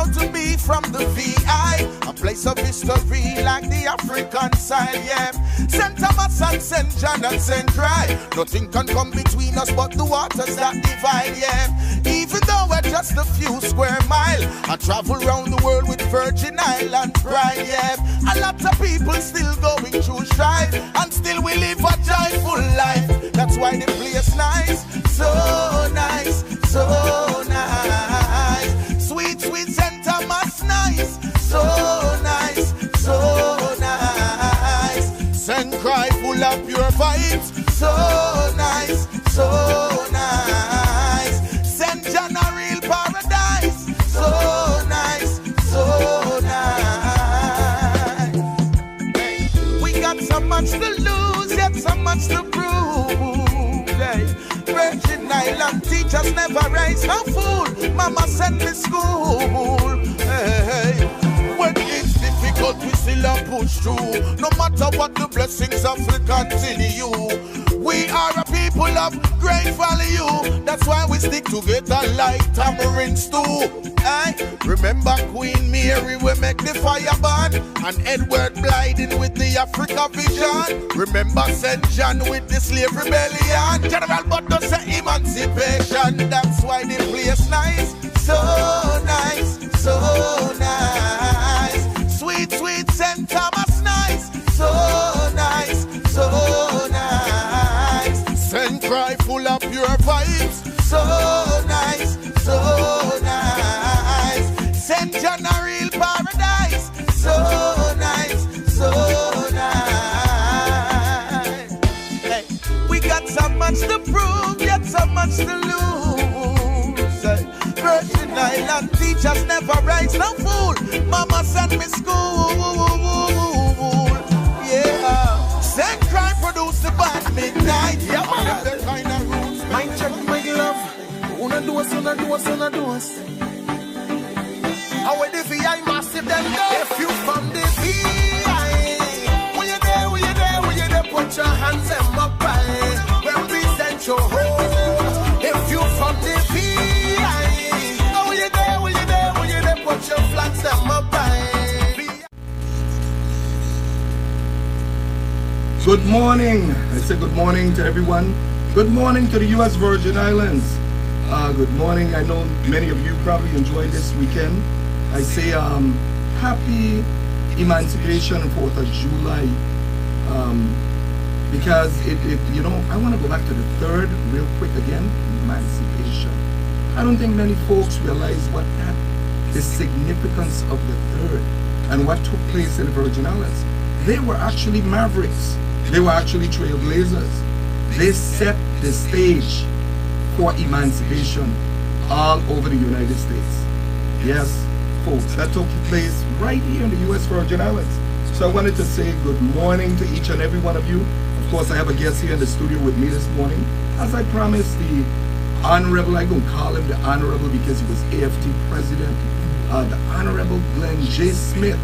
proud to be from the VI, a place of history like the African side, yeah. St. Thomas and St. John and St. Dry, nothing can come between us but the waters that divide, yeah. Even though we're just a few square miles, I travel around the world with Virgin Island pride, yeah. A lot of people still going through strife, and still we live a joyful life. That's why the place nice, so nice, so nice. Sweet, sweet St. Thomas nice, so nice, so nice. St. Cry full of pure vibes, so nice, so nice. St. John a real paradise, so nice, so nice. Hey, we got so much to lose, yet so much to prove. Hey, Virgin Island teachers never raise no fool. Mama sent me school. Hey, when it's difficult, we still a push through. No matter what, the blessings of will continue. We are a people of great value. That's why we stick together like tamarind stew. Hey, remember Queen Mary, we make the fire burn, and Edward Blyden with the Africa vision. Remember St. John with the slave rebellion. General Butler say emancipation. That's why the place nice, so nice, so nice. Sweet, sweet St. Thomas nice, so nice, so nice. St. Cry full of pure vibes, so nice, so nice. St. John a real paradise, so nice, so nice. Hey, we got so much to prove, yet so much to lose. Hey, Virgin Island teachers never raise no fool. Mama sent me school. Yeah, St. Cry produce the band midnight. Yeah, man, the kind of rules. Mind check my glove. Una do us. How the VI massive then there? If you from the VI, will you there, put your hands in my pie. Represent your home. If you from the VI, will you there, put your flags in my pie. Good morning. I say good morning to everyone. Good morning to the U.S. Virgin Islands. Good morning. I know many of you probably enjoyed this weekend. I say happy Emancipation 4th of July. Because you know, I want to go back to the third real quick again. Emancipation. I don't think many folks realize the significance of the third and what took place in the Virgin Islands. They were actually mavericks. They were actually trailblazers. They set the stage for emancipation all over the United States. Yes, folks, that took place right here in the U.S. Virgin Islands. So I wanted to say good morning to each and every one of you. Of course, I have a guest here in the studio with me this morning. As I promised, the Honorable, I'm going to call him the Honorable because he was AFT President, the Honorable Glen J. Smith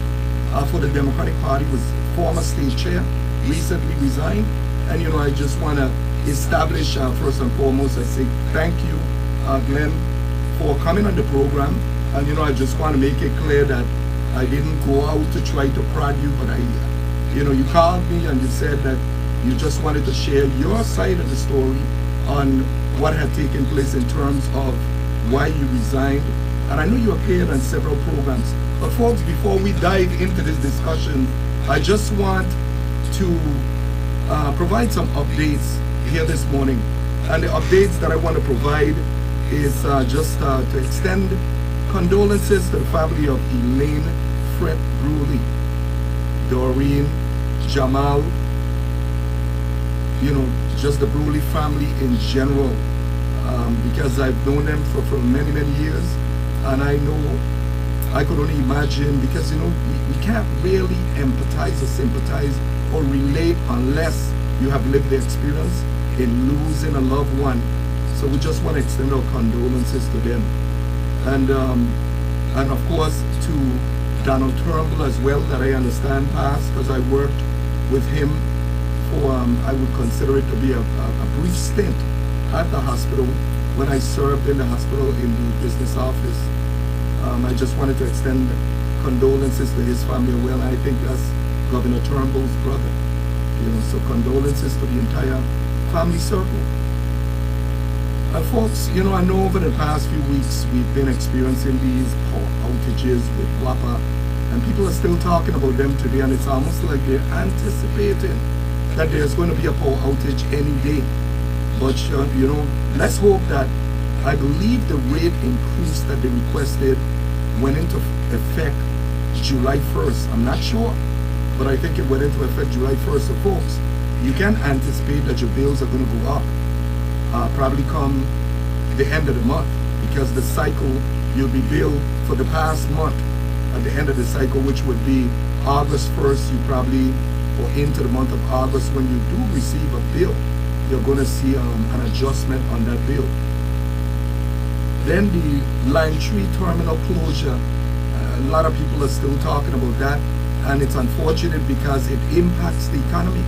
for the Democratic Party, was former state chair, recently resigned. And you know, I just want to establish, first and foremost, I say thank you, Glen, for coming on the program. And you know, I just want to make it clear that I didn't go out to try to prod you, but you know, you called me and you said that you just wanted to share your side of the story on what had taken place in terms of why you resigned. And I know you appeared on several programs. But folks, before we dive into this discussion, I just want to provide some updates here this morning. And the updates that I want to provide is just to extend condolences to the family of Elaine Fred Bruley, Doreen, Jamal, you know, just the Bruley family in general, because I've known them for many, many years. And I know, I could only imagine, because you know, we can't really empathize or sympathize or relate unless you have lived the experience in losing a loved one. So we just want to extend our condolences to them. And of course to Donald Turnbull as well, that I understand passed, because I worked with him for, I would consider it to be a brief stint at the hospital when I served in the hospital in the business office. I just wanted to extend condolences to his family. Well, I think that's Governor Turnbull's brother. So condolences to the entire family circle. Folks, I know over the past few weeks we've been experiencing these power outages with WAPA, and people are still talking about them today, and it's almost like they're anticipating that there's going to be a power outage any day. But, let's hope that, I believe the rate increase that they requested went into effect July 1st. I'm not sure, but I think it went into effect July 1st. So folks, you can anticipate that your bills are going to go up, probably come the end of the month, because the cycle, you'll be billed for the past month at the end of the cycle, which would be August 1st. You probably, or into the month of August, when you do receive a bill, you're going to see an adjustment on that bill. Then the Line 3 terminal closure, a lot of people are still talking about that, and it's unfortunate because it impacts the economy.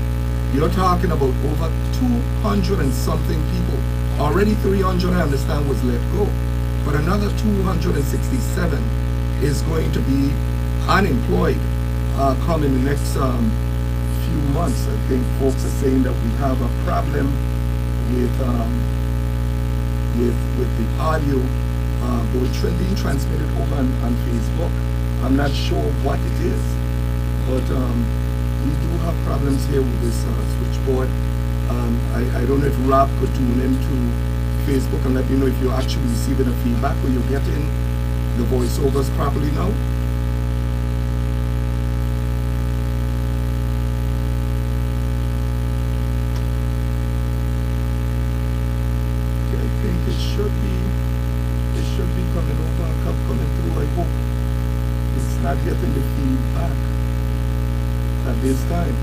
You're talking about over 200 and something people. Already 300, I understand, was let go, but another 267 is going to be unemployed come in the next few months. I think folks are saying that we have a problem with the audio being transmitted over on Facebook. I'm not sure what it is, but we do have problems here with this switchboard. I don't know if Rob could tune into Facebook and let me know if you're actually receiving the feedback or you're getting the voiceovers properly now. It should be coming over and coming through. I hope it's not getting the feedback at this time.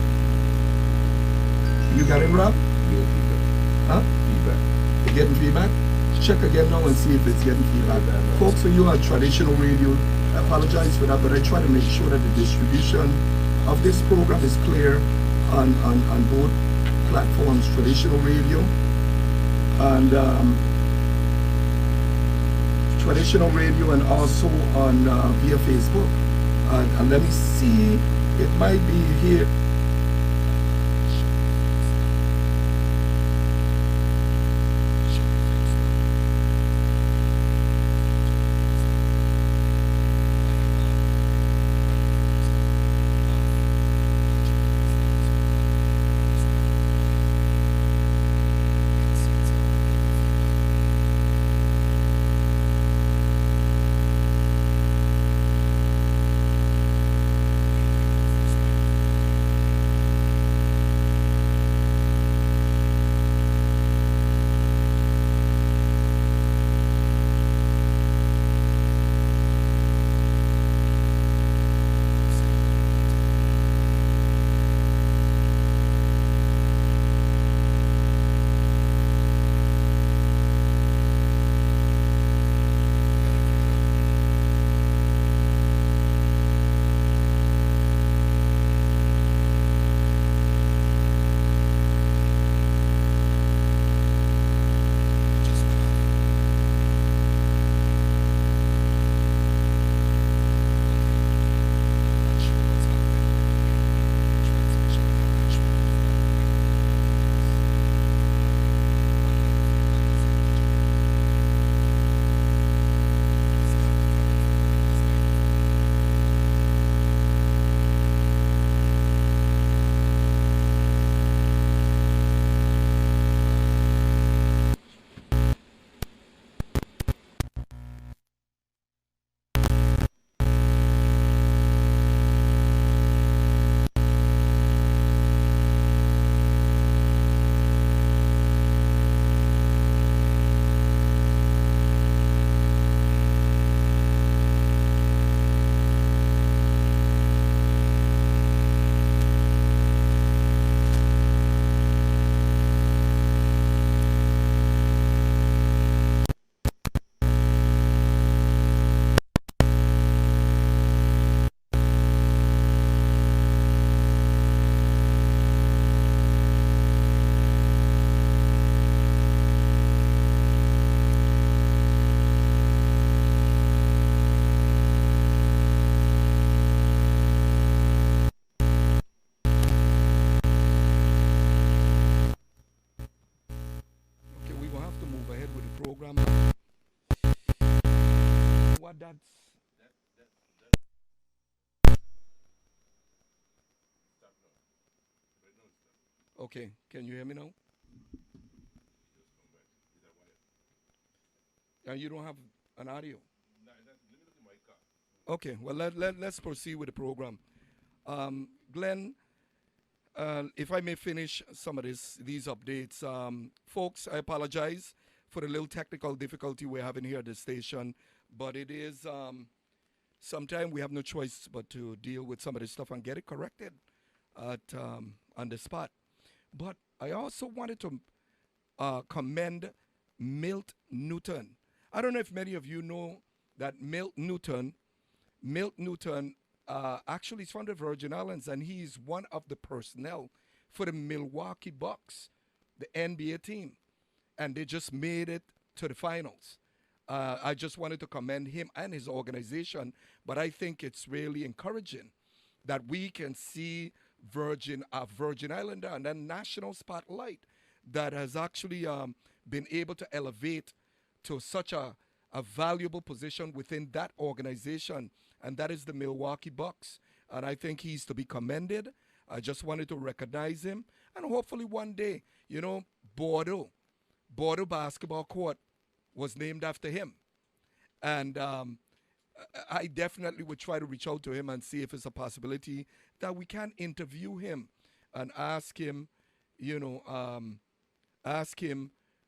You got it, Rob? Yeah, feedback. Huh? Feedback. You getting feedback? Check again now and see if it's getting feedback. Folks, for you on traditional radio, I apologize for that, but I try to make sure that the distribution of this program is clear on both platforms, traditional radio and also on via Facebook. And let me see, it might be here. what that's. Okay, can you hear me now? You don't have an audio. Okay, well let's proceed with the program. Glenn, if I may finish some of these updates, folks, I apologize for the little technical difficulty we're having here at the station, but it is sometimes we have no choice but to deal with some of this stuff and get it corrected at on the spot. But I also wanted to commend Milt Newton. I don't know if many of you know that Milt Newton actually is from the Virgin Islands, and he's one of the personnel for the Milwaukee Bucks, the NBA team, and they just made it to the finals. I just wanted to commend him and his organization, but I think it's really encouraging that we can see Virgin Islander and then national spotlight that has actually been able to elevate to such a valuable position within that organization, and that is the Milwaukee Bucks. And I think he's to be commended. I just wanted to recognize him, and hopefully one day, Bordeaux basketball court was named after him. And I definitely would try to reach out to him and see if it's a possibility that we can interview him and ask him,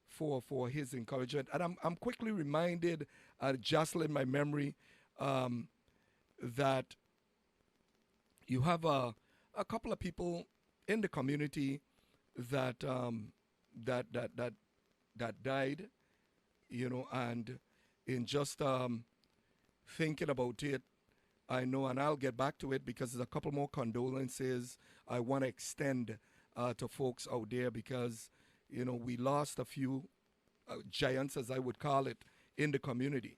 for his encouragement. And I'm quickly reminded, jostling my memory, that you have a couple of people in the community that that died, and in just thinking about it, I know, and I'll get back to it because there's a couple more condolences I want to extend to folks out there because, we lost a few giants, as I would call it, in the community.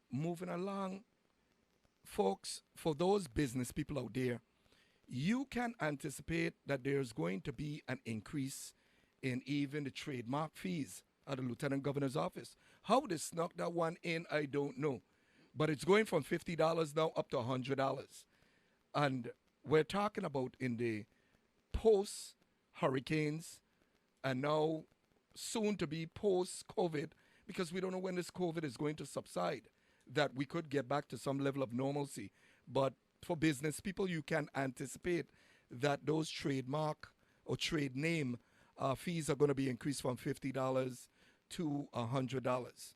Moving along, folks, for those business people out there, you can anticipate that there's going to be an increase in even the trademark fees at the Lieutenant Governor's office. How they snuck that one in, I don't know. But it's going from $50 now up to $100. And we're talking about in the post-hurricanes and now soon to be post-COVID, because we don't know when this COVID is going to subside, that we could get back to some level of normalcy. But for business people, you can anticipate that those trademark or trade name fees are going to be increased from $50 to $100.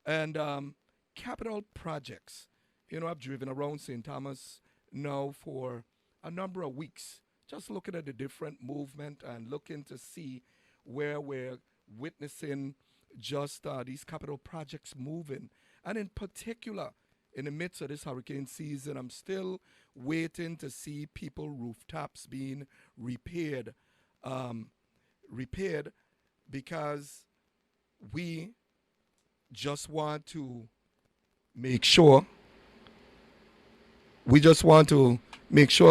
And capital projects. I've driven around St. Thomas now for a number of weeks, just looking at the different movement and looking to see where we're witnessing just these capital projects moving. And in particular, in the midst of this hurricane season, I'm still waiting to see people rooftops being repaired. Because we just want to make sure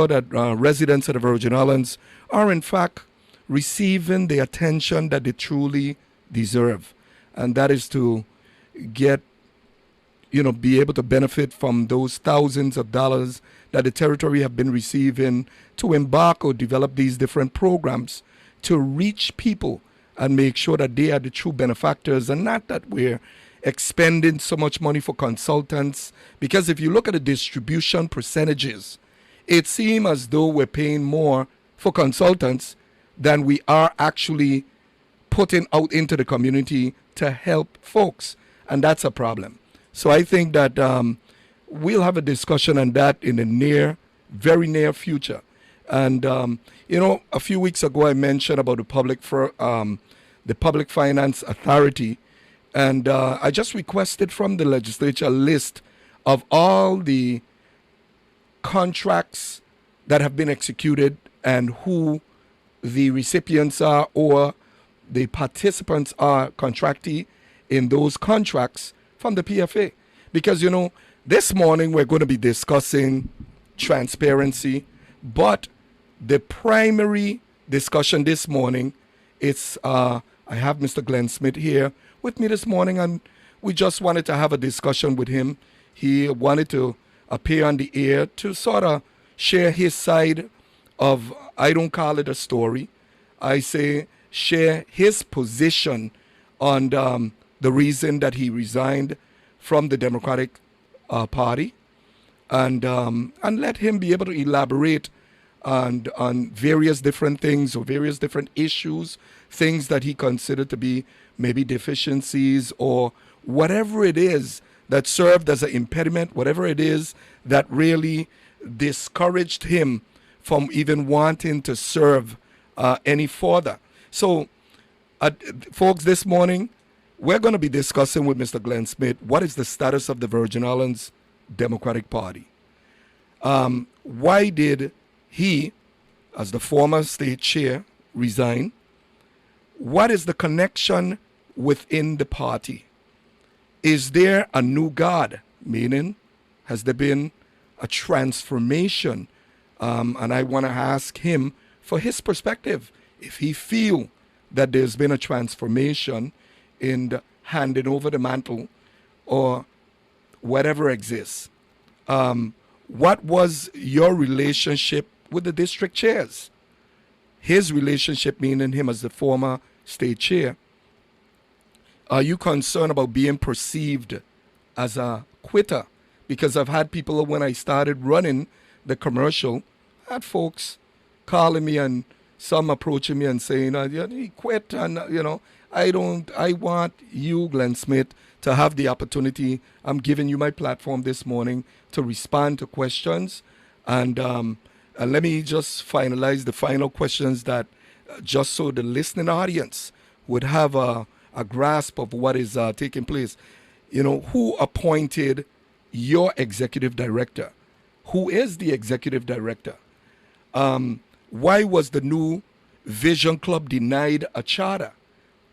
that residents of the Virgin Islands are in fact receiving the attention that they truly deserve, and that is to get, be able to benefit from those thousands of dollars that the territory have been receiving to embark or develop these different programs to reach people and make sure that they are the true benefactors and not that we're expending so much money for consultants. Because if you look at the distribution percentages, it seems as though we're paying more for consultants than we are actually putting out into the community to help folks. And that's a problem. So I think that we'll have a discussion on that in the very near future. And, a few weeks ago I mentioned about the Public Finance Authority. And I just requested from the legislature a list of all the contracts that have been executed and who the recipients are or the participants are contractee in those contracts from the PFA. Because, this morning we're going to be discussing transparency, but the primary discussion this morning is I have Mr. Glen Smith here with me this morning, and we just wanted to have a discussion with him. He wanted to appear on the air to sort of share his side of, I don't call it a story, I say share his position on the reason that he resigned from the Democratic Party, and let him be able to elaborate on various different things or various different issues, things that he considered to be maybe deficiencies or whatever it is that served as an impediment, whatever it is that really discouraged him from even wanting to serve any further. So, folks, this morning, we're going to be discussing with Mr. Glen Smith what is the status of the Virgin Islands Democratic Party. Why did he, as the former state chair, resign? What is the connection within the party? Is there a new guard? Meaning, has there been a transformation? And I want to ask him for his perspective, if he feel that there's been a transformation in handing over the mantle or whatever exists. What was your relationship with the district chairs? His relationship, meaning him as the former state chair. Are you concerned about being perceived as a quitter? Because I've had people, when I started running the commercial, I had folks calling me and some approaching me and saying, he quit, and I want you, Glen Smith, to have the opportunity. I'm giving you my platform this morning to respond to questions. And let me just finalize the final questions that just so the listening audience would have a grasp of what is taking place. Who appointed your executive director? Who is the executive director? Why was the new Vision Club denied a charter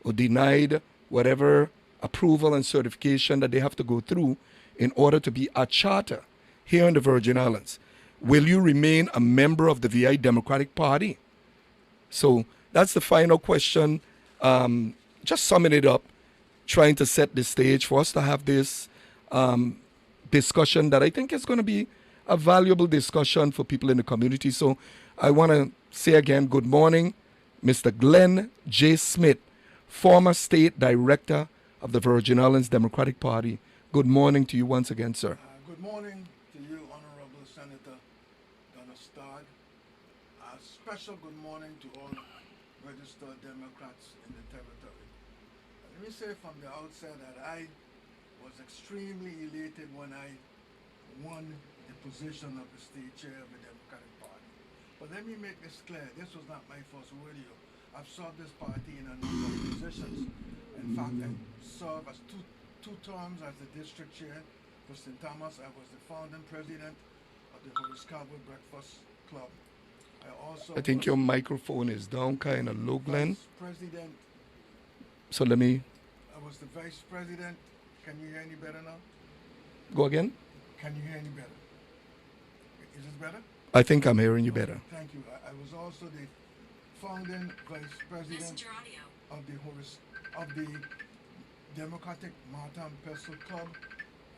or denied whatever approval and certification that they have to go through in order to be a charter here in the Virgin Islands? Will you remain a member of the VI Democratic Party? So that's the final question. Just summing it up, trying to set the stage for us to have this discussion that I think is going to be a valuable discussion for people in the community. So I want to say again, good morning, Mr. Glen J. Smith, former state director of the Virgin Islands Democratic Party. Good morning to you once again, sir. Good morning to you, Honorable Senator Donna Stodd. A special good morning to all registered Democrats in the territory. Let me say from the outset that I was extremely elated when I won the position of the state chair of the Democratic Party. But let me make this clear, this was not my first rodeo. I've served this party in a number of positions. In fact, I served as two terms as the district chair for St. Thomas. I was the founding president of the Horace Cowboy Breakfast Club. I think your microphone is down kind of low, Glen. President. So let me... I was the vice president. Can you hear any better now? Go again? Can you hear any better? Is this better? I think I'm hearing you better. Thank you. I was also the founding vice president of the Democratic Maritime Pestle Club.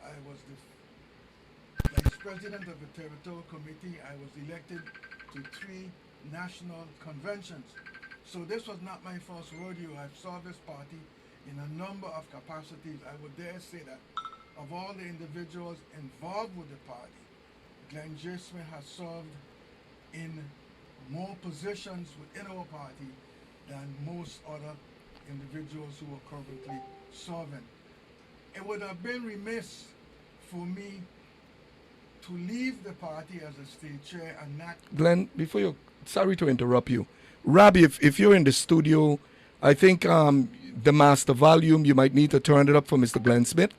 I was the vice president of the territorial committee. I was elected to 3 national conventions. So this was not my first rodeo. I've served this party in a number of capacities. I would dare say that of all the individuals involved with the party, Glen J. Smith has served in more positions within our party than most other individuals who are currently serving. It would have been remiss for me to leave the party as a state chair and not... Glen, before you... Sorry to interrupt you. Robbie, if you're in the studio, I think the master volume, you might need to turn it up for Mr. Glen Smith,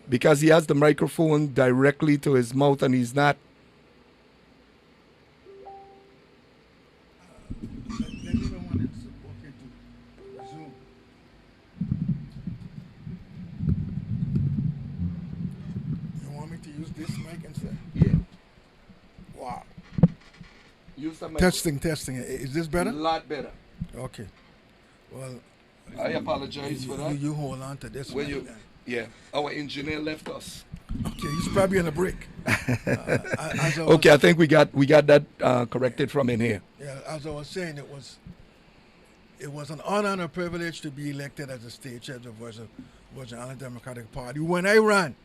because he has the microphone directly to his mouth and he's not... Let me know when it's okay to resume. You want me to use this mic instead? Yeah. Wow. Use the mic. Testing. Is this better? A lot better. Okay. Well, I apologize for that. you hold on to this When one. you, yeah, our engineer left us. Okay, he's probably in a break. As I was, Okay, I think we got that corrected from in here. yeah, as I was saying, it was an honor and a privilege to be elected as the state chair of the Virgin Island Democratic Party. When I ran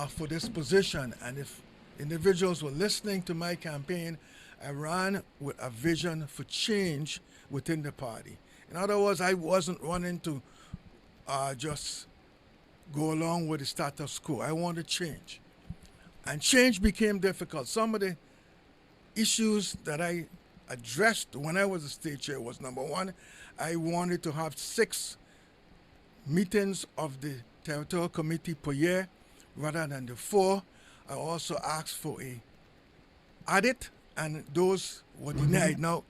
for this position, and if individuals were listening to my campaign, I ran with a vision for change within the party. In other words, I wasn't running to just go along with the status quo. I wanted change. And change became difficult. Some of the issues that I addressed when I was a state chair was, number one, I wanted to have 6 meetings of the territorial committee per year rather than the 4. I also asked for a audit, and those were denied. Now,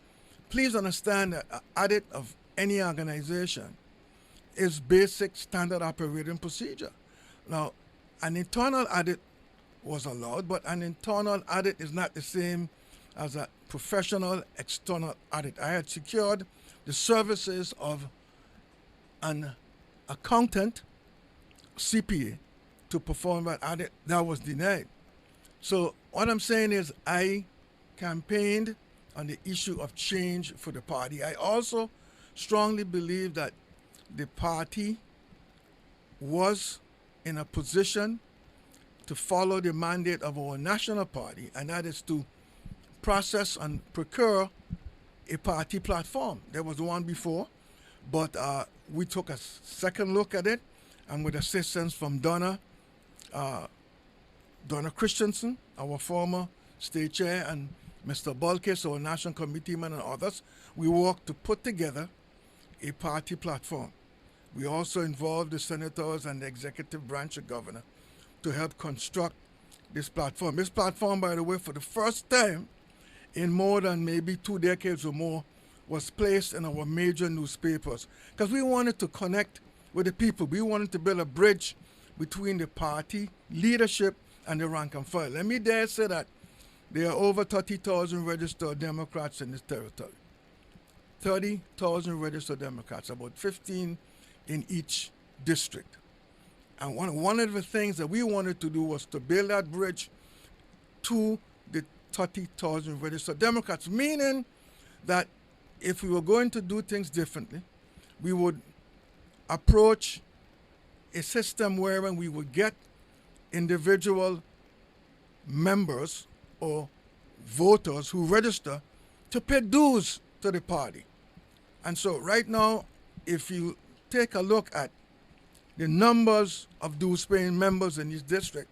please understand that an audit of any organization is basic standard operating procedure. Now, an internal audit was allowed, but an internal audit is not the same as a professional external audit. I had secured the services of an accountant, CPA, to perform that audit. That was denied. So what I'm saying is I campaigned on the issue of change for the party. I also strongly believe that the party was in a position to follow the mandate of our national party, and that is to process and procure a party platform. There was one before, but we took a second look at it, and with assistance from Donna Christensen, our former state chair, and Mr. Balkis, our national committeeman, and others, we worked to put together a party platform. We also involved the senators and the executive branch of governor to help construct this platform. This platform, by the way, for the first time in more than maybe 2 decades or more, was placed in our major newspapers because we wanted to connect with the people. We wanted to build a bridge between the party leadership and the rank and file. Let me dare say that there are over 30,000 registered Democrats in this territory. 30,000 registered Democrats, about 15 in each district. And one of the things that we wanted to do was to build that bridge to the 30,000 registered Democrats, meaning that if we were going to do things differently, we would approach a system wherein we would get individual members or voters who register to pay dues to the party. And so right now, if you take a look at the numbers of dues-paying members in this district,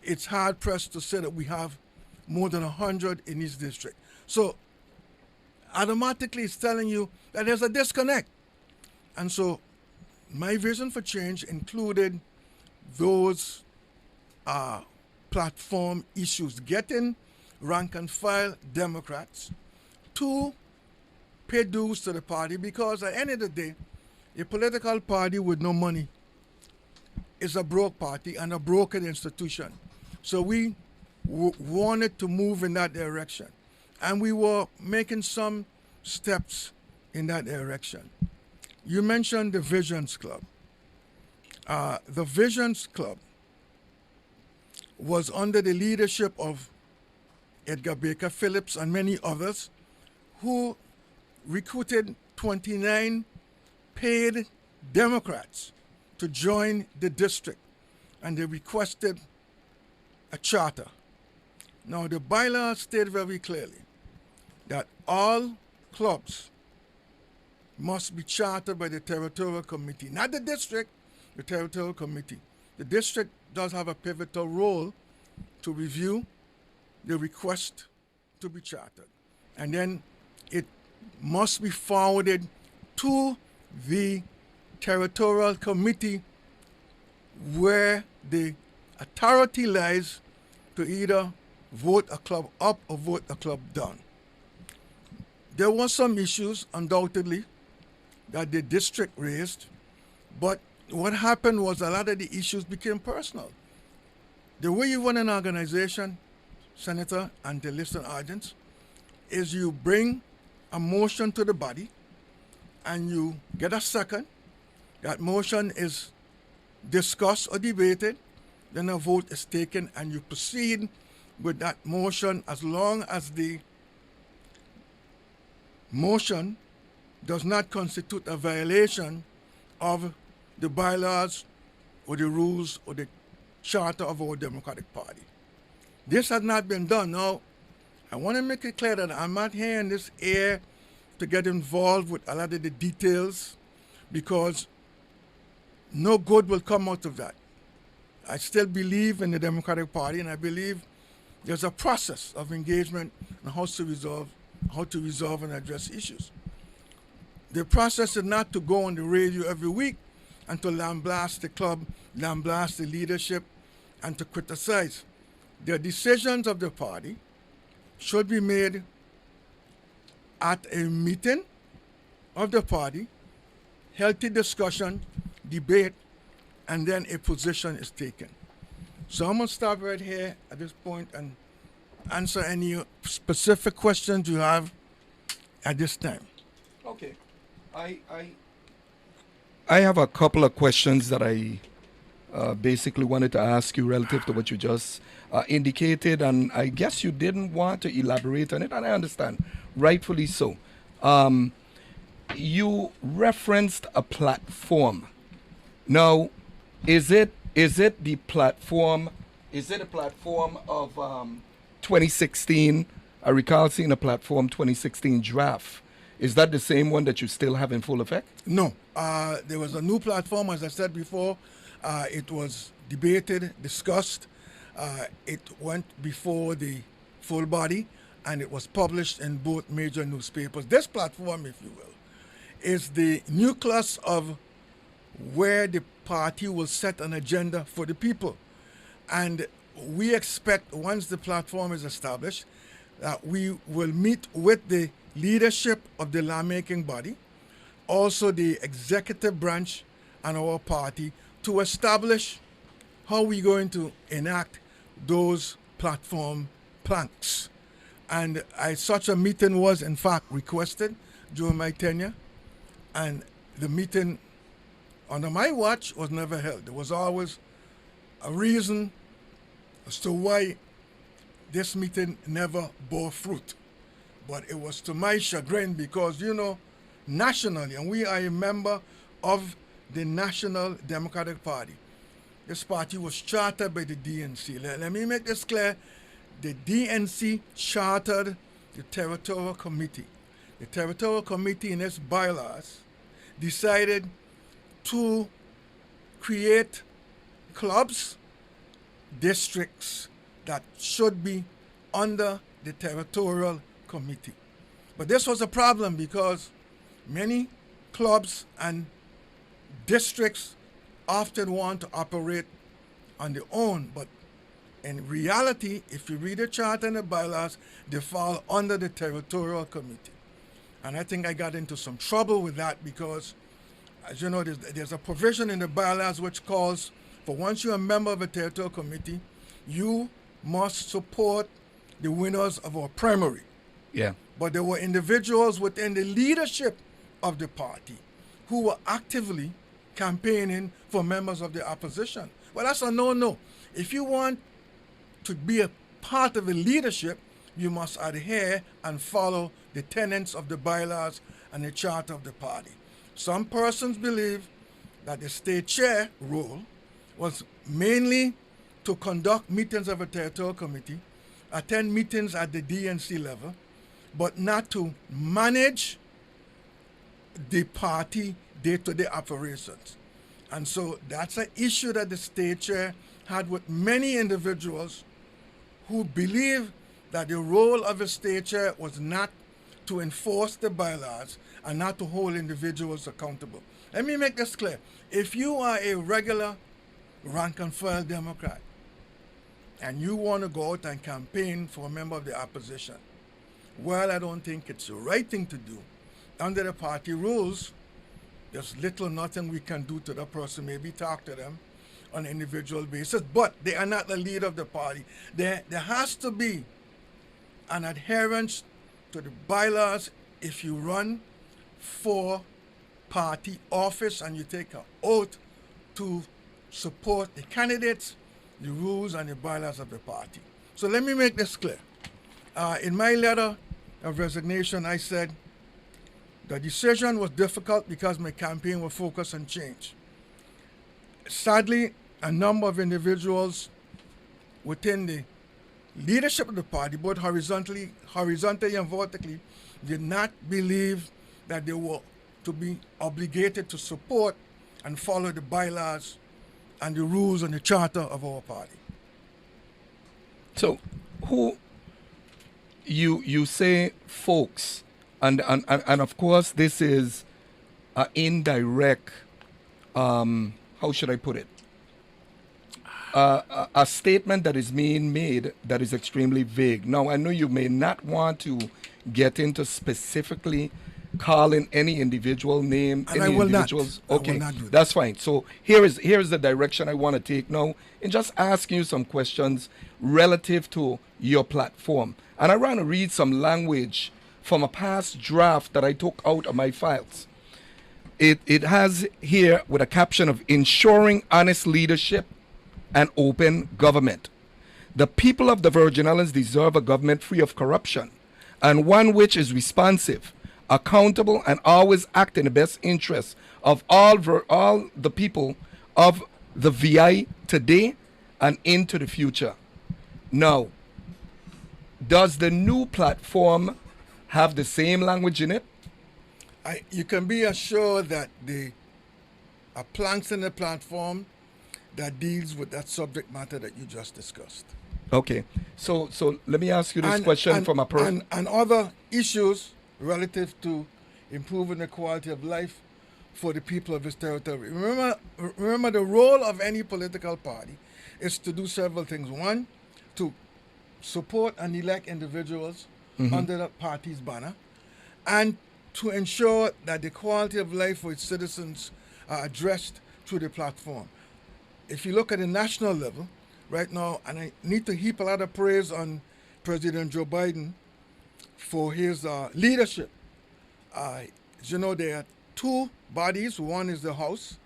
it's hard-pressed to say that we have more than 100 in this district. So automatically it's telling you that there's a disconnect. And so my vision for change included those platform issues, getting rank and file Democrats to pay dues to the party, because at the end of the day, a political party with no money is a broke party and a broken institution. So we wanted to move in that direction. And we were making some steps in that direction. You mentioned the Visions Club. The Visions Club was under the leadership of Edgar Baker Phillips and many others who recruited 29 paid Democrats to join the district, and they requested a charter. Now, the bylaws state very clearly that all clubs must be chartered by the territorial committee, not the district, the territorial committee. The district does have a pivotal role to review the request to be chartered, and then it must be forwarded to the territorial committee where the authority lies to either vote a club up or vote a club down. There were some issues, undoubtedly, that the district raised, but what happened was a lot of the issues became personal. The way you run an organization, Senator and the listening audience, is you bring a motion to the body, and you get a second, that motion is discussed or debated, then a vote is taken and you proceed with that motion as long as the motion does not constitute a violation of the bylaws or the rules or the charter of our Democratic Party. This has not been done. Now, I want to make it clear that I'm not here in this air to get involved with a lot of the details, because no good will come out of that. I still believe in the Democratic Party, and I believe there's a process of engagement on how to resolve and address issues. The process is not to go on the radio every week and to lambaste the club, lambaste the leadership, and to criticize. The decisions of the party should be made at a meeting of the party, healthy discussion, debate, and then a position is taken. So I'm going to stop right here at this point and answer any specific questions you have at this time. Okay. I have a couple of questions that I basically wanted to ask you relative to what you just indicated, and I guess you didn't want to elaborate on it, and I understand, rightfully so. You referenced a platform. Now, is it the platform? Is it a platform of 2016? I recall seeing a platform 2016 draft. Is that the same one that you still have in full effect? No. There was a new platform, as I said before. It was debated, discussed. It went before the full body, and it was published in both major newspapers. This platform, if you will, is the nucleus of where the party will set an agenda for the people. And we expect, once the platform is established, that we will meet with the leadership of the lawmaking body, also the executive branch and our party, to establish how we're going to enact those platform planks. And such a meeting was, in fact, requested during my tenure, and the meeting under my watch was never held. There was always a reason as to why this meeting never bore fruit. But it was to my chagrin, because, nationally, and we are a member of the National Democratic Party. This party was chartered by the DNC. Let me make this clear. The DNC chartered the Territorial Committee. The Territorial Committee, in its bylaws, decided to create clubs, districts that should be under the Territorial Committee. But this was a problem, because many clubs and districts often want to operate on their own, but in reality, if you read the charter and the bylaws, they fall under the Territorial Committee. And I think I got into some trouble with that, because, as you know, there's a provision in the bylaws which calls for, once you're a member of a Territorial Committee, you must support the winners of our primary. Yeah. But there were individuals within the leadership of the party who were actively campaigning for members of the opposition. Well, that's a no-no. If you want to be a part of the leadership, you must adhere and follow the tenets of the bylaws and the charter of the party. Some persons believe that the state chair role was mainly to conduct meetings of a territorial committee, attend meetings at the DNC level, but not to manage the party day-to-day operations. And so that's an issue that the state chair had with many individuals who believe that the role of a state chair was not to enforce the bylaws and not to hold individuals accountable. Let me make this clear. If you are a regular rank and file Democrat and you want to go out and campaign for a member of the opposition, well, I don't think it's the right thing to do. Under the party rules, there's little or nothing we can do to that person, maybe talk to them on an individual basis, but they are not the leader of the party. There has to be an adherence to the bylaws if you run for party office and you take an oath to support the candidates, the rules and the bylaws of the party. So let me make this clear. In my letter of resignation, I said the decision was difficult because my campaign was focused on change. Sadly, a number of individuals within the leadership of the party, both horizontally and vertically, did not believe that they were to be obligated to support and follow the bylaws and the rules and the charter of our party. So, who you say folks, and of course this is an indirect, how should I put it? A statement that is being made that is extremely vague. Now, I know you may not want to get into specifically calling any individual name, And any I will individuals. not. Okay, I will not do that. that's fine. So here is the direction I want to take now, and just asking you some questions relative to your platform. And I want to read some language from a past draft that I took out of my files. It has here with a caption of ensuring honest leadership and open government. The people of the Virgin Islands deserve a government free of corruption and one which is responsive, accountable, and always act in the best interests of all the people of the VI today and into the future. Now, does the new platform have the same language in it? You can be assured that the planks in the platform that deals with that subject matter that you just discussed. Okay, so let me ask you this question from a person. And other issues relative to improving the quality of life for the people of this territory. Remember the role of any political party is to do several things. One, to support and elect individuals under the party's banner, and to ensure that the quality of life for its citizens are addressed through the platform. If you look at the national level, right now, and I need to heap a lot of praise on President Joe Biden for his leadership. You know, there are two bodies. One is the House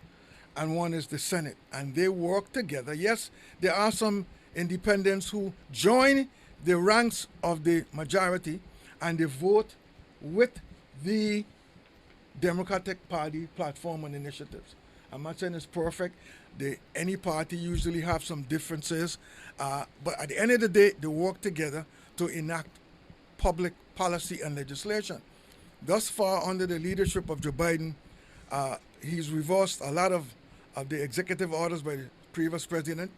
and one is the Senate, and they work together. Yes, there are some independents who join the ranks of the majority and they vote with the Democratic Party platform and initiatives. I'm not saying it's perfect. Any party usually have some differences, but at the end of the day, they work together to enact public policy and legislation. Thus far, under the leadership of Joe Biden, he's reversed a lot of the executive orders by the previous president.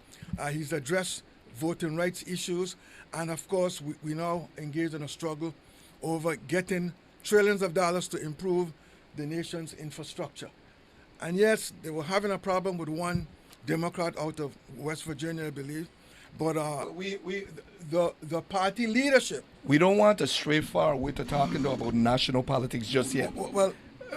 He's addressed voting rights issues, and of course, we now engage in a struggle over getting trillions of dollars to improve the nation's infrastructure. And yes, they were having a problem with one Democrat out of West Virginia, I believe. But the party leadership. We don't want to stray far away to talking about national politics just yet. Well,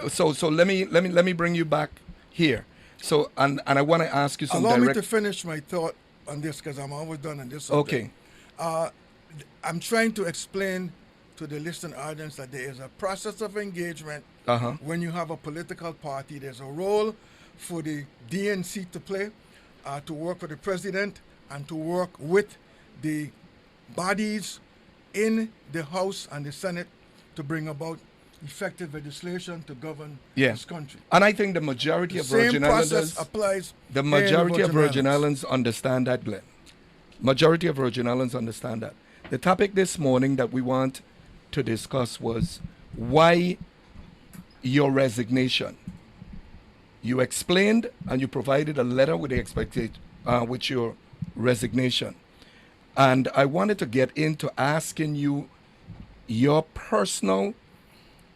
so let me bring you back here. So and I want to ask you some allow me to finish my thought on this because I'm always done on this subject. Okay. I'm trying to explain to the listening audience that there is a process of engagement. When you have a political party, there's a role for the DNC to play, to work with the president and to work with the bodies in the House and the Senate to bring about effective legislation to govern this country. And I think the majority of Virgin Islanders applies. The majority of Virgin Islands understand that, Glen. Majority of Virgin Islands understand that. The topic this morning that we want to discuss was why your resignation. You explained and you provided a letter with with your resignation. And I wanted to get into asking you your personal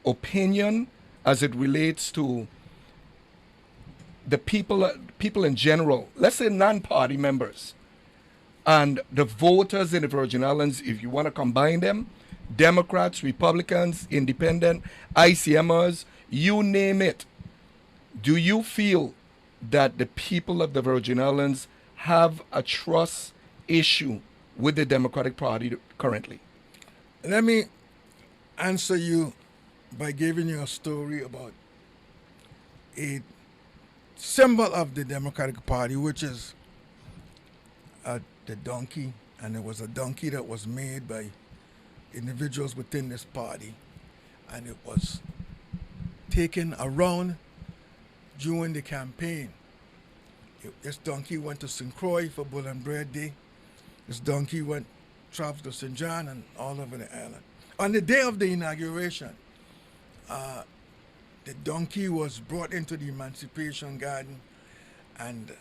opinion as it relates to the people in general, let's say non-party members, and the voters in the Virgin Islands, if you want to combine them, Democrats, Republicans, Independent, ICMers, you name it. Do you feel that the people of the Virgin Islands have a trust issue with the Democratic Party currently? Let me answer you by giving you a story about a symbol of the Democratic Party, which is the donkey, and it was a donkey that was made by individuals within this party, and it was taken around during the campaign. This donkey went to St. Croix for Bull and Bread Day. This donkey traveled to St. John and all over the island. On the day of the inauguration, the donkey was brought into the Emancipation Garden, and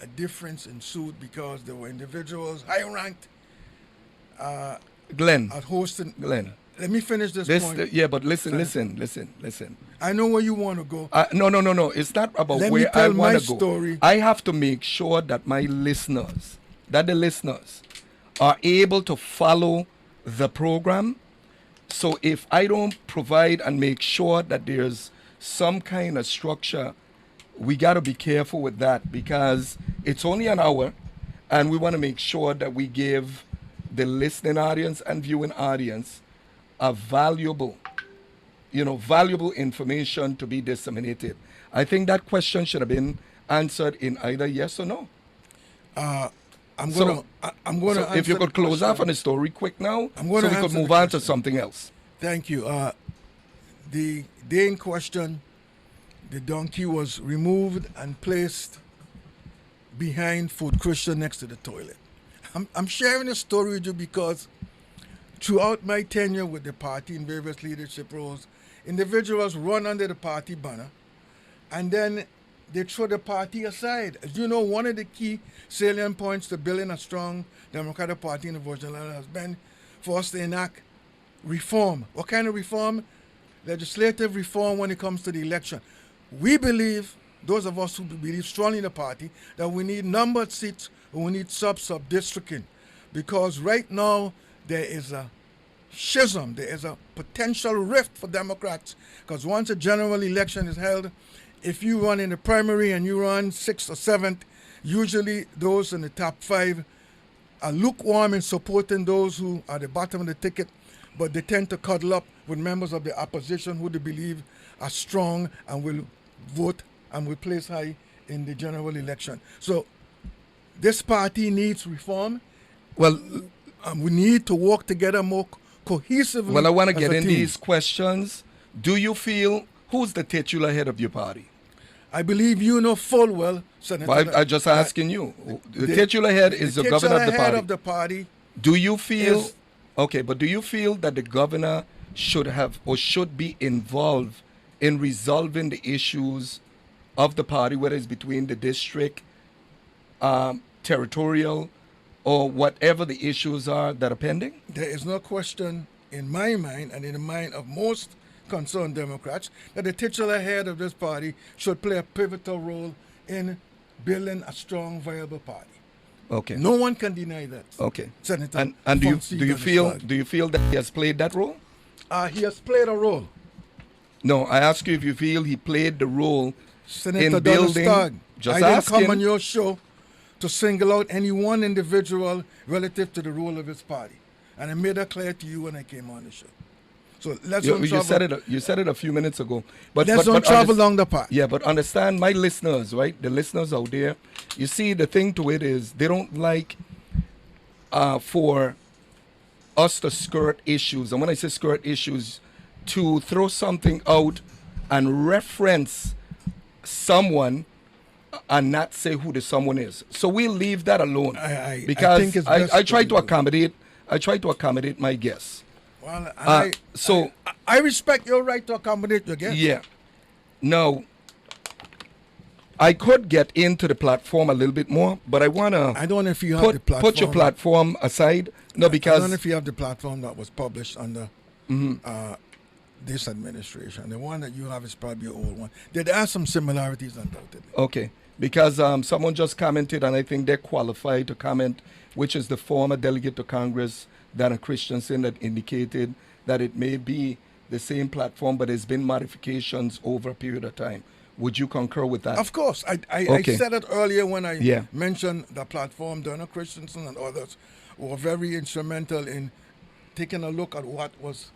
a difference ensued because there were individuals high-ranked Glen. at hosting. Glen. Let me finish this point. Yeah, but listen. I know where you want to go. No. It's not about Let me where tell I want my to go. story. I have to make sure that the listeners are able to follow the program. So if I don't provide and make sure that there's some kind of structure, we got to be careful with that, because it's only an hour, and we want to make sure that we give the listening audience and viewing audience a valuable information to be disseminated. I think that question should have been answered in either yes or no. I'm going to. If you could close off on the story quick now, so we could move on to something else. Thank you. The day in question, the donkey was removed and placed behind Fort Christian next to the toilet. I'm sharing this story with you because throughout my tenure with the party in various leadership roles, individuals run under the party banner, and then they throw the party aside. As you know, one of the key salient points to building a strong Democratic Party in the Virgin Islands has been for us to enact reform. What kind of reform? Legislative reform when it comes to the election. We believe, those of us who believe strongly in the party, that we need numbered seats and we need sub-districting, because right now there is a schism, there is a potential rift for Democrats, because once a general election is held, if you run in the primary and you run 6th or 7th, usually those in the top 5 are lukewarm in supporting those who are at the bottom of the ticket, but they tend to cuddle up with members of the opposition who they believe are strong and will vote and will place high in the general election. So this party needs reform. Well, we need to work together more cohesively. Well, I want to get in team. these questions. Do you feel, who's the titular head of your party? I believe you know full well, Senator. Well, I'm just asking you. The titular head is the governor of the party. The head of the party. Do you feel, but do you feel that the governor should have or should be involved in resolving the issues of the party, whether it's between the district, territorial, or whatever the issues are that are pending? There is no question in my mind and in the mind of most concerned Democrats that the titular head of this party should play a pivotal role in building a strong, viable party. Okay. No one can deny that. Okay. Senator. And do you feel that he has played that role? He has played a role. No, I ask you if you feel he played the role Senator in building. Donald Just I asking. didn't come on your show to single out any one individual relative to the role of his party, and I made that clear to you when I came on the show. So let's don't travel. You said it a few minutes ago. But let's don't travel along the path. Yeah, but understand, my listeners, right? The listeners out there. You see, the thing to it is they don't like for us to skirt issues, and when I say skirt issues, to throw something out and reference someone and not say who the someone is. So we'll leave that alone because I try to accommodate. I try to accommodate my guests. Well, I respect your right to accommodate your guests. Yeah. Now, I could get into the platform a little bit more, but I want to. I don't know if you have the platform. Put your platform aside. No, because I don't know if you have the platform that was published under this administration. The one that you have is probably an old one. There are some similarities, undoubtedly. Okay, because someone just commented, and I think they're qualified to comment, which is the former delegate to Congress, Dana Christensen, that indicated that it may be the same platform, but there's been modifications over a period of time. Would you concur with that? Of course. I said it earlier when I mentioned the platform. Dana Christensen and others were very instrumental in taking a look at what was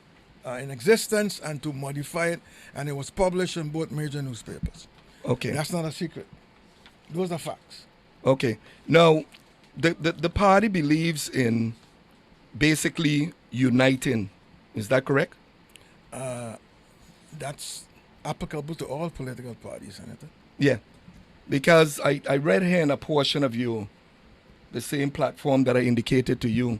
in existence and to modify it, and it was published in both major newspapers. Okay. That's not a secret. Those are facts. Okay. Now, the party believes in basically uniting. Is that correct? That's applicable to all political parties, Senator. Yeah. Because I read here in a portion of you, the same platform that I indicated to you,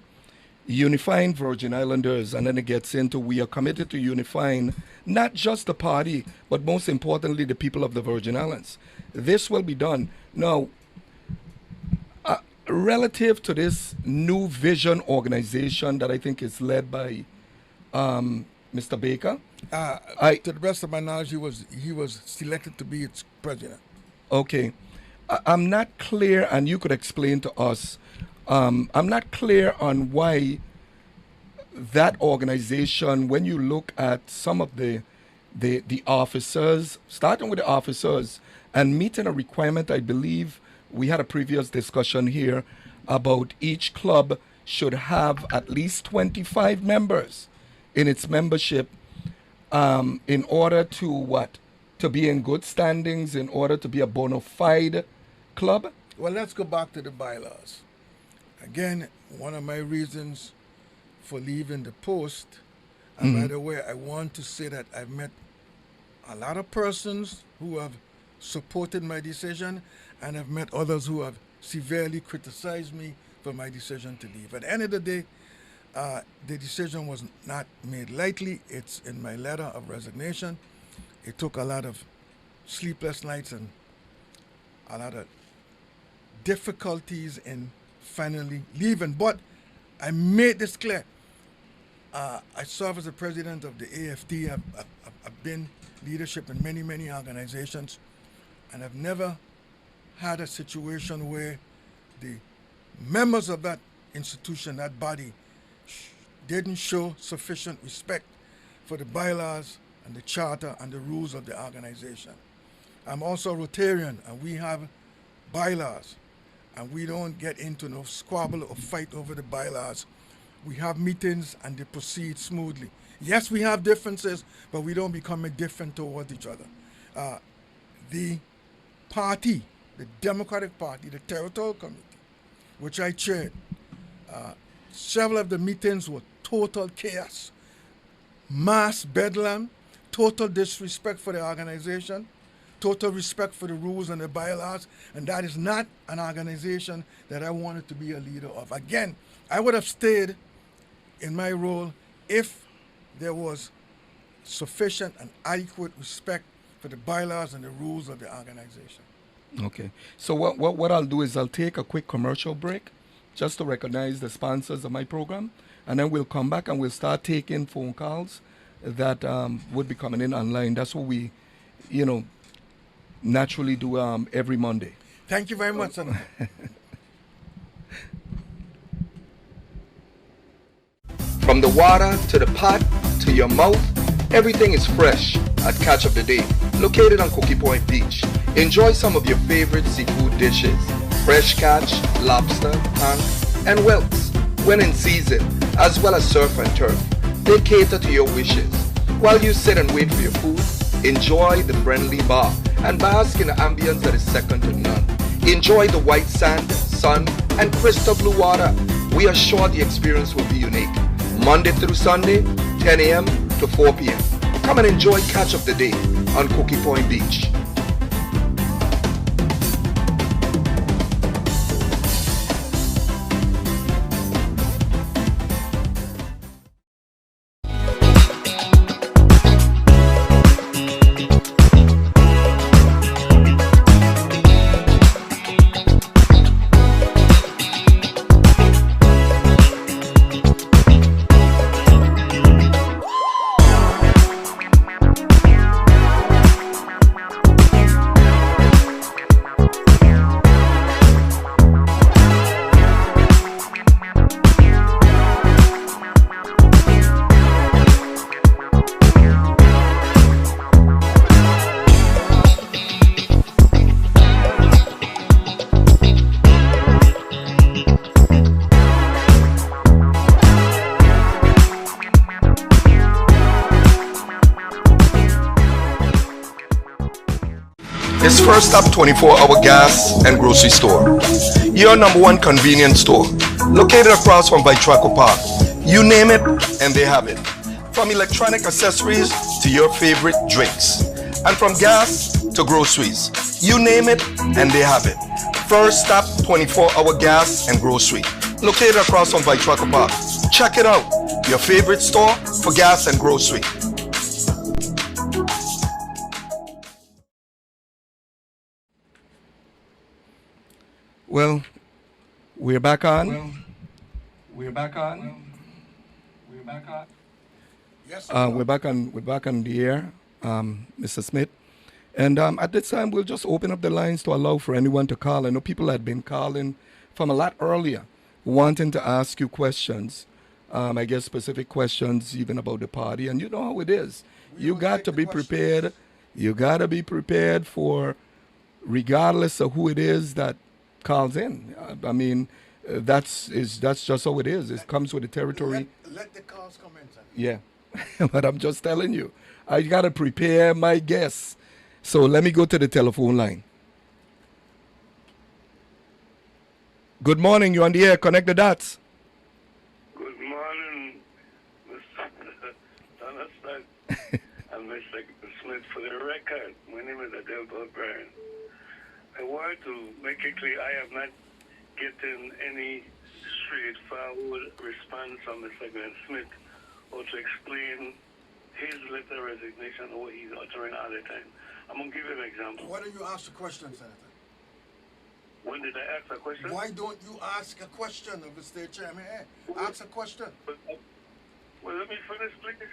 unifying Virgin Islanders, and then it gets into we are committed to unifying not just the party, but most importantly, the people of the Virgin Islands. This will be done. Now, relative to this new vision organization that I think is led by Mr. Baker, to the best of my knowledge, he was selected to be its president. Okay. I'm not clear, and you could explain to us, I'm not clear on why that organization, when you look at some of the officers, starting with the officers, and meeting a requirement, I believe we had a previous discussion here about each club should have at least 25 members in its membership in order to what? To be in good standings, in order to be a bona fide club? Well, let's go back to the bylaws. Again, one of my reasons for leaving the post, and by the way, I want to say that I've met a lot of persons who have supported my decision, and I've met others who have severely criticized me for my decision to leave. At the end of the day, the decision was not made lightly. It's in my letter of resignation. It took a lot of sleepless nights and a lot of difficulties in finally leaving. But I made this clear. I serve as the president of the AFT. I've been leadership in many, many organizations, and I've never had a situation where the members of that institution, that body, didn't show sufficient respect for the bylaws and the charter and the rules of the organization. I'm also a Rotarian, and we have bylaws, and we don't get into no squabble or fight over the bylaws. We have meetings and they proceed smoothly. Yes, we have differences, but we don't become indifferent towards each other. The party, the Democratic Party, the Territorial Committee, which I chaired, several of the meetings were total chaos, mass bedlam, total disrespect for the organization, total respect for the rules and the bylaws, and that is not an organization that I wanted to be a leader of. Again, I would have stayed in my role if there was sufficient and adequate respect for the bylaws and the rules of the organization. Okay. So what I'll do is I'll take a quick commercial break just to recognize the sponsors of my program, and then we'll come back and we'll start taking phone calls that would be coming in online. That's what we, naturally do every Monday. Thank you very much, Senator. From the water to the pot to your mouth, everything is fresh at Catch of the Day, located on Cookie Point Beach. Enjoy some of your favorite seafood dishes, fresh catch, lobster, tank, and whelks when in season, as well as surf and turf. They cater to your wishes. While you sit and wait for your food, enjoy the friendly bar and bask in the ambience that is second to none. Enjoy the white sand, sun, and crystal blue water. We are sure the experience will be unique. Monday through Sunday, 10 a.m. to 4 p.m. Come and enjoy Catch of the Day on Cookie Point Beach. First Stop 24-hour gas and grocery store. Your number one convenience store. Located across from Vitraco Park. You name it, and they have it. From electronic accessories to your favorite drinks. And from gas to groceries. You name it, and they have it. First Stop 24-hour gas and grocery. Located across from Vitraco Park. Check it out. Your favorite store for gas and grocery. Well, we're back on. We're back on. Yes, We're back on. We're back on the air, Mr. Smith. And at this time, we'll just open up the lines to allow for anyone to call. I know people had been calling from a lot earlier, wanting to ask you questions. I guess specific questions even about the party. And you know how it is. You got to be prepared. You got to be prepared for, regardless of who it is that calls in. I mean, that's just how it is. It comes with the territory. Let the calls come in, sir. Yeah, but I'm just telling you, I gotta prepare my guests. So let me go to the telephone line. Good morning, you're on the air. Connect the dots. Good morning, Mr. Donaldson and Mr. Smith. For the record, my name is Adelbert O'Brien. I want to make it clear I have not gotten any straightforward response from Mr. Glen Smith or to explain his letter of resignation or what he's uttering all the time. I'm going to give you an example. Why don't you ask a question, Senator? When did I ask a question? Why don't you ask a question of the state chairman? Hey, ask a question. Well, let me finish, please.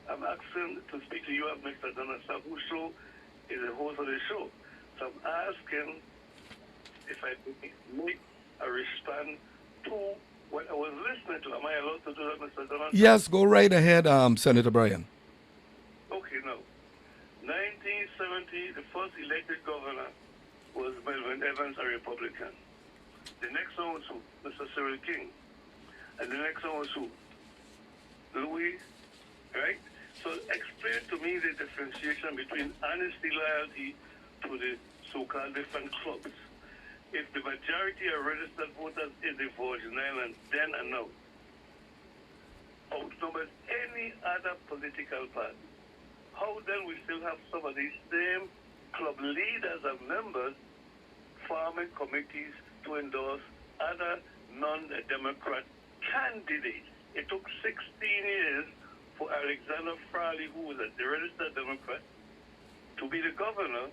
I'm asking to speak to you, Mr. Donaldson, who show is the host of the show. So I'm asking if I could make a response to what I was listening to. Am I allowed to do that, Mr. Donaldson? Yes, go right ahead, Senator Bryan. Okay, now. 1970, the first elected governor was Melvin Evans, a Republican. The next one was who? Mr. Cyril King. And the next one was who? Louis, right? So explain to me the differentiation between honesty, loyalty to the so-called different clubs. If the majority of registered voters is the Virgin Islands, then and now, outnumbers any other political party, how then we still have some of these same club leaders and members forming committees to endorse other non-Democrat candidates? It took 16 years for Alexander Farley, who was a registered Democrat, to be the governor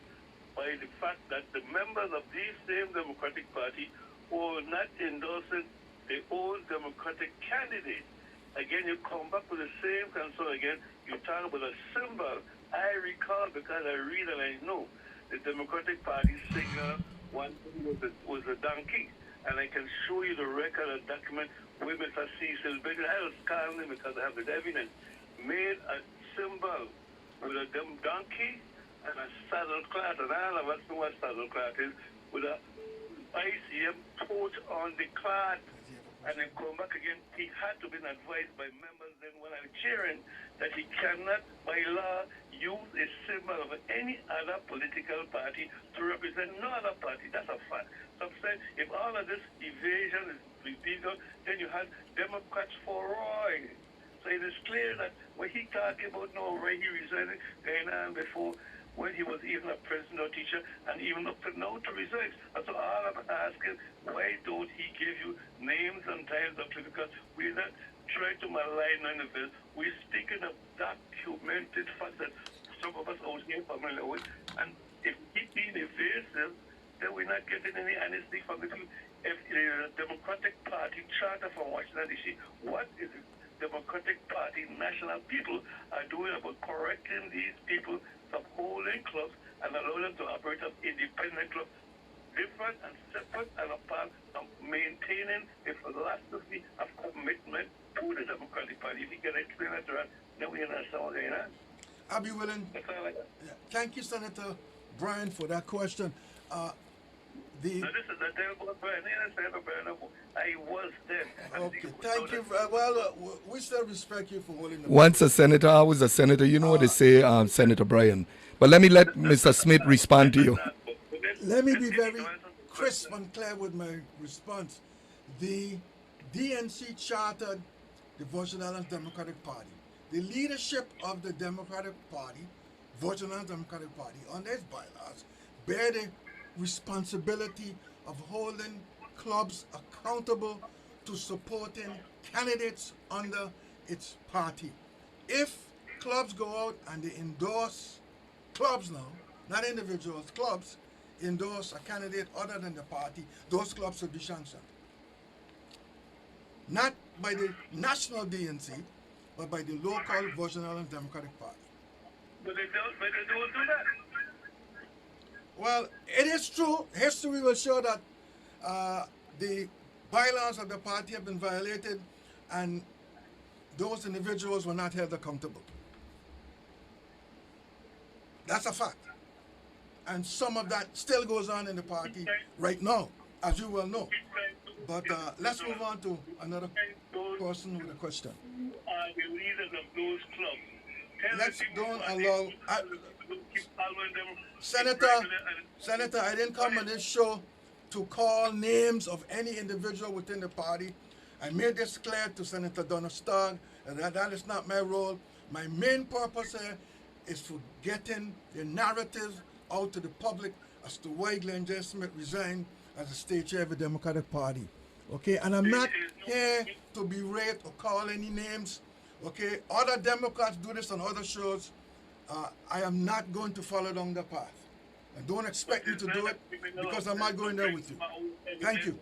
by the fact that the members of these same Democratic Party were not endorsing the old Democratic candidate. Again, you come back with the same concern again. You talk about a symbol. I recall, because I read and I know, the Democratic Party signal one was a donkey. And I can show you the record and document where Mr. Cecil Bigger, I was calling him because I have the evidence, made a symbol with a donkey and a saddle cloth, and all of us know what saddle cloth is, with a ICM torch on the cloth. And then come back again, he had to be advised by members then when I'm cheering that he cannot, by law, use a symbol of any other political party to represent no other party. That's a fact. So I'm saying, if all of this evasion is illegal, then you have Democrats for Roy. So it is clear that when he talking about no Roy, he resigned going on before, when he was even a president or teacher, and even up to now to resign. And so all I'm asking, why don't he give you names and titles of people? Because we're not trying to malign none of this. We're speaking of documented facts that some of us out here familiar with. And if he's being evasive, then we're not getting any honesty from the people. If the Democratic Party charter from Washington, D.C., what is the Democratic Party national people are doing about correcting these people from holding clubs and allowing them to operate as independent clubs, different and separate and apart from maintaining a philosophy of commitment to the Democratic Party? If you can explain that to us, then we understand what's going on. I'll be willing. Thank you, Senator Bryan, for that question. This is the terrible Bryan. I was there. Okay, thank you. Well, we still respect you for holding the. Once a senator, always a senator. You know what they say, Senator Bryan. But let me let Mr. Smith respond to you. Let me be very crisp and clear with my response. The DNC chartered the Virgin Islands Democratic Party. The leadership of the Democratic Party, Virgin Islands Democratic Party, on its bylaws, bear the responsibility of holding clubs accountable to supporting candidates under its party. If clubs go out and they endorse clubs now, not individuals, clubs endorse a candidate other than the party, those clubs should be sanctioned. Not by the national DNC, but by the local Virgin Islands Democratic Party. But they don't do that. Well, it is true. History will show that the bylaws of the party have been violated and those individuals were not held accountable. That's a fact. And some of that still goes on in the party right now, as you well know. But let's move on to another person with a question. Are the leaders of those clubs? Let's don't allow... Senator, I didn't come on this show to call names of any individual within the party. I made this clear to Senator Donna Stark that is not my role. My main purpose here is for getting the narrative out to the public as to why Glen J. Smith resigned as the state chair of the Democratic Party. Okay, and I'm not here to berate or call any names. Okay, other Democrats do this on other shows. I am not going to follow down the path. And don't expect me to do it because I'm not going there with you. Thank you.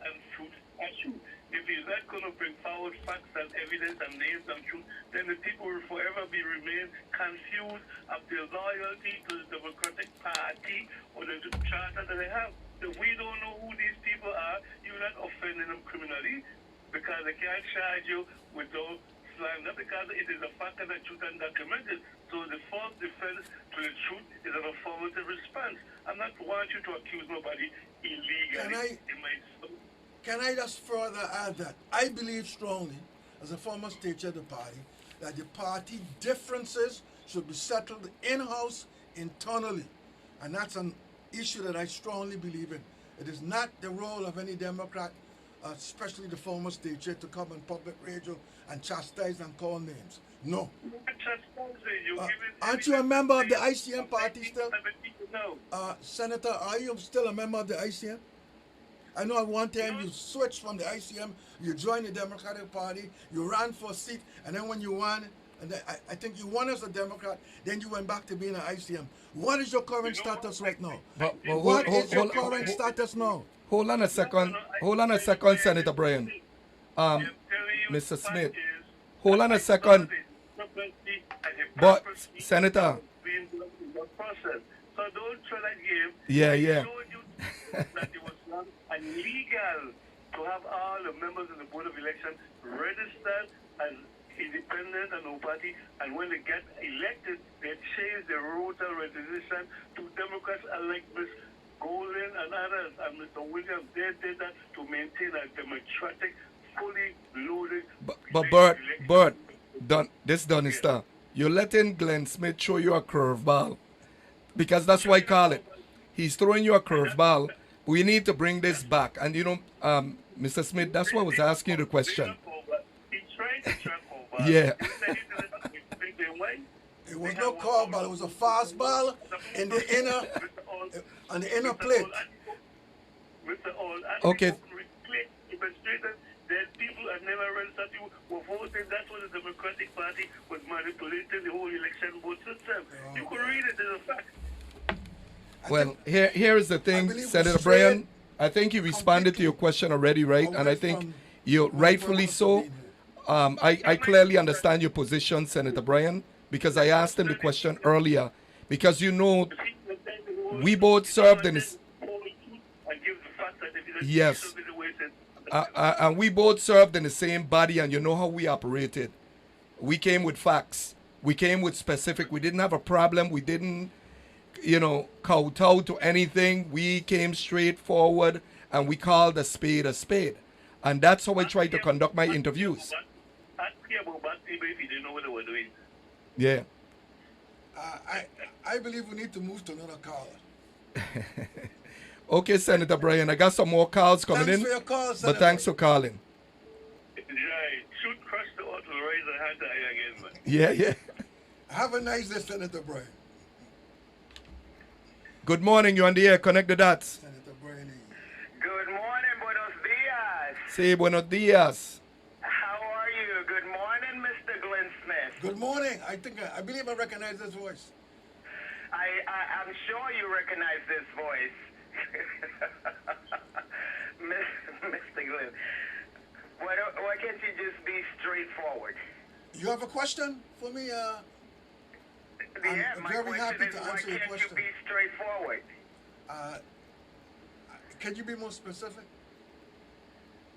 If he's not going to bring forward facts and evidence and names and truth, then the people will forever remain confused of their loyalty to the Democratic Party or the charter that they have. If we don't know who these people are, you're not offending them criminally because they can't charge you with those slander because it is a fact and the truth and documented. So the false defense to the truth is an affirmative response. I'm not want you to accuse nobody illegally. Can I just further add that I believe strongly, as a former state chair of the party, that the party differences should be settled in-house, internally. And that's an issue that I strongly believe in. It is not the role of any Democrat, especially the former state chair, to come on public radio and chastise and call names. No. Aren't you a member of the ICM party still? Senator, are you still a member of the ICM? I know at one time you switched from the ICM, you joined the Democratic Party, you ran for a seat, and then when you won, and then I think you won as a Democrat, then you went back to being an ICM. What is your current status right now? What is your current status now? Hold on a second, Senator Brian. Mr. Smith, hold on a second. But, Senator. So don't try that game. Yeah. That it was not illegal to have all the members of the Board of Election registered as independent and no party, and when they get elected, they change the rota registration to Democrats like Ms. Glen and others, and Mr. Williams. They did that to maintain a democratic, fully loaded. But Bert, done is that. You're letting Glen Smith throw you a curveball, because that's why I call it. He's throwing you a curveball. We need to bring this back. And you know, Mr. Smith, that's why I was asking you the question. Yeah. It was no curveball. It was a fastball in the inner plate. Okay. That people have never registered you were voting. That's what the Democratic Party was manipulating the whole election vote system. You can read it as a fact. Well, here is the thing, Senator Brian. I think you responded to your question already, right? And I think you rightfully so. I clearly understand your position, Senator Brian, because I asked him the question earlier. Because you know, we both served in this. Yes. And we both served in the same body, and you know how we operated. We came with facts. We came with specific. We didn't have a problem. We didn't, kowtow to anything. We came straight forward, and we called a spade a spade. And that's how I try to conduct my interviews. Yeah. I believe we need to move to another caller. Okay, Senator Brian, I got some more calls coming Thanks in. for your call, But Senator. thanks for calling. Right. Shoot crush the auto raise a hand again, man. Yeah. Have a nice day, Senator Brian. Good morning, you on the air. Connect the dots. Senator Brian. Good morning, buenos dias. Say buenos dias. How are you? Good morning, Mr. Glen Smith. Good morning. I believe I recognize this voice. I'm sure you recognize this voice. Mr. Glen, why can't you just be straightforward? You have a question for me? Yeah, I'm my very question happy is, to why answer your can't you question. be straightforward? Can you be more specific?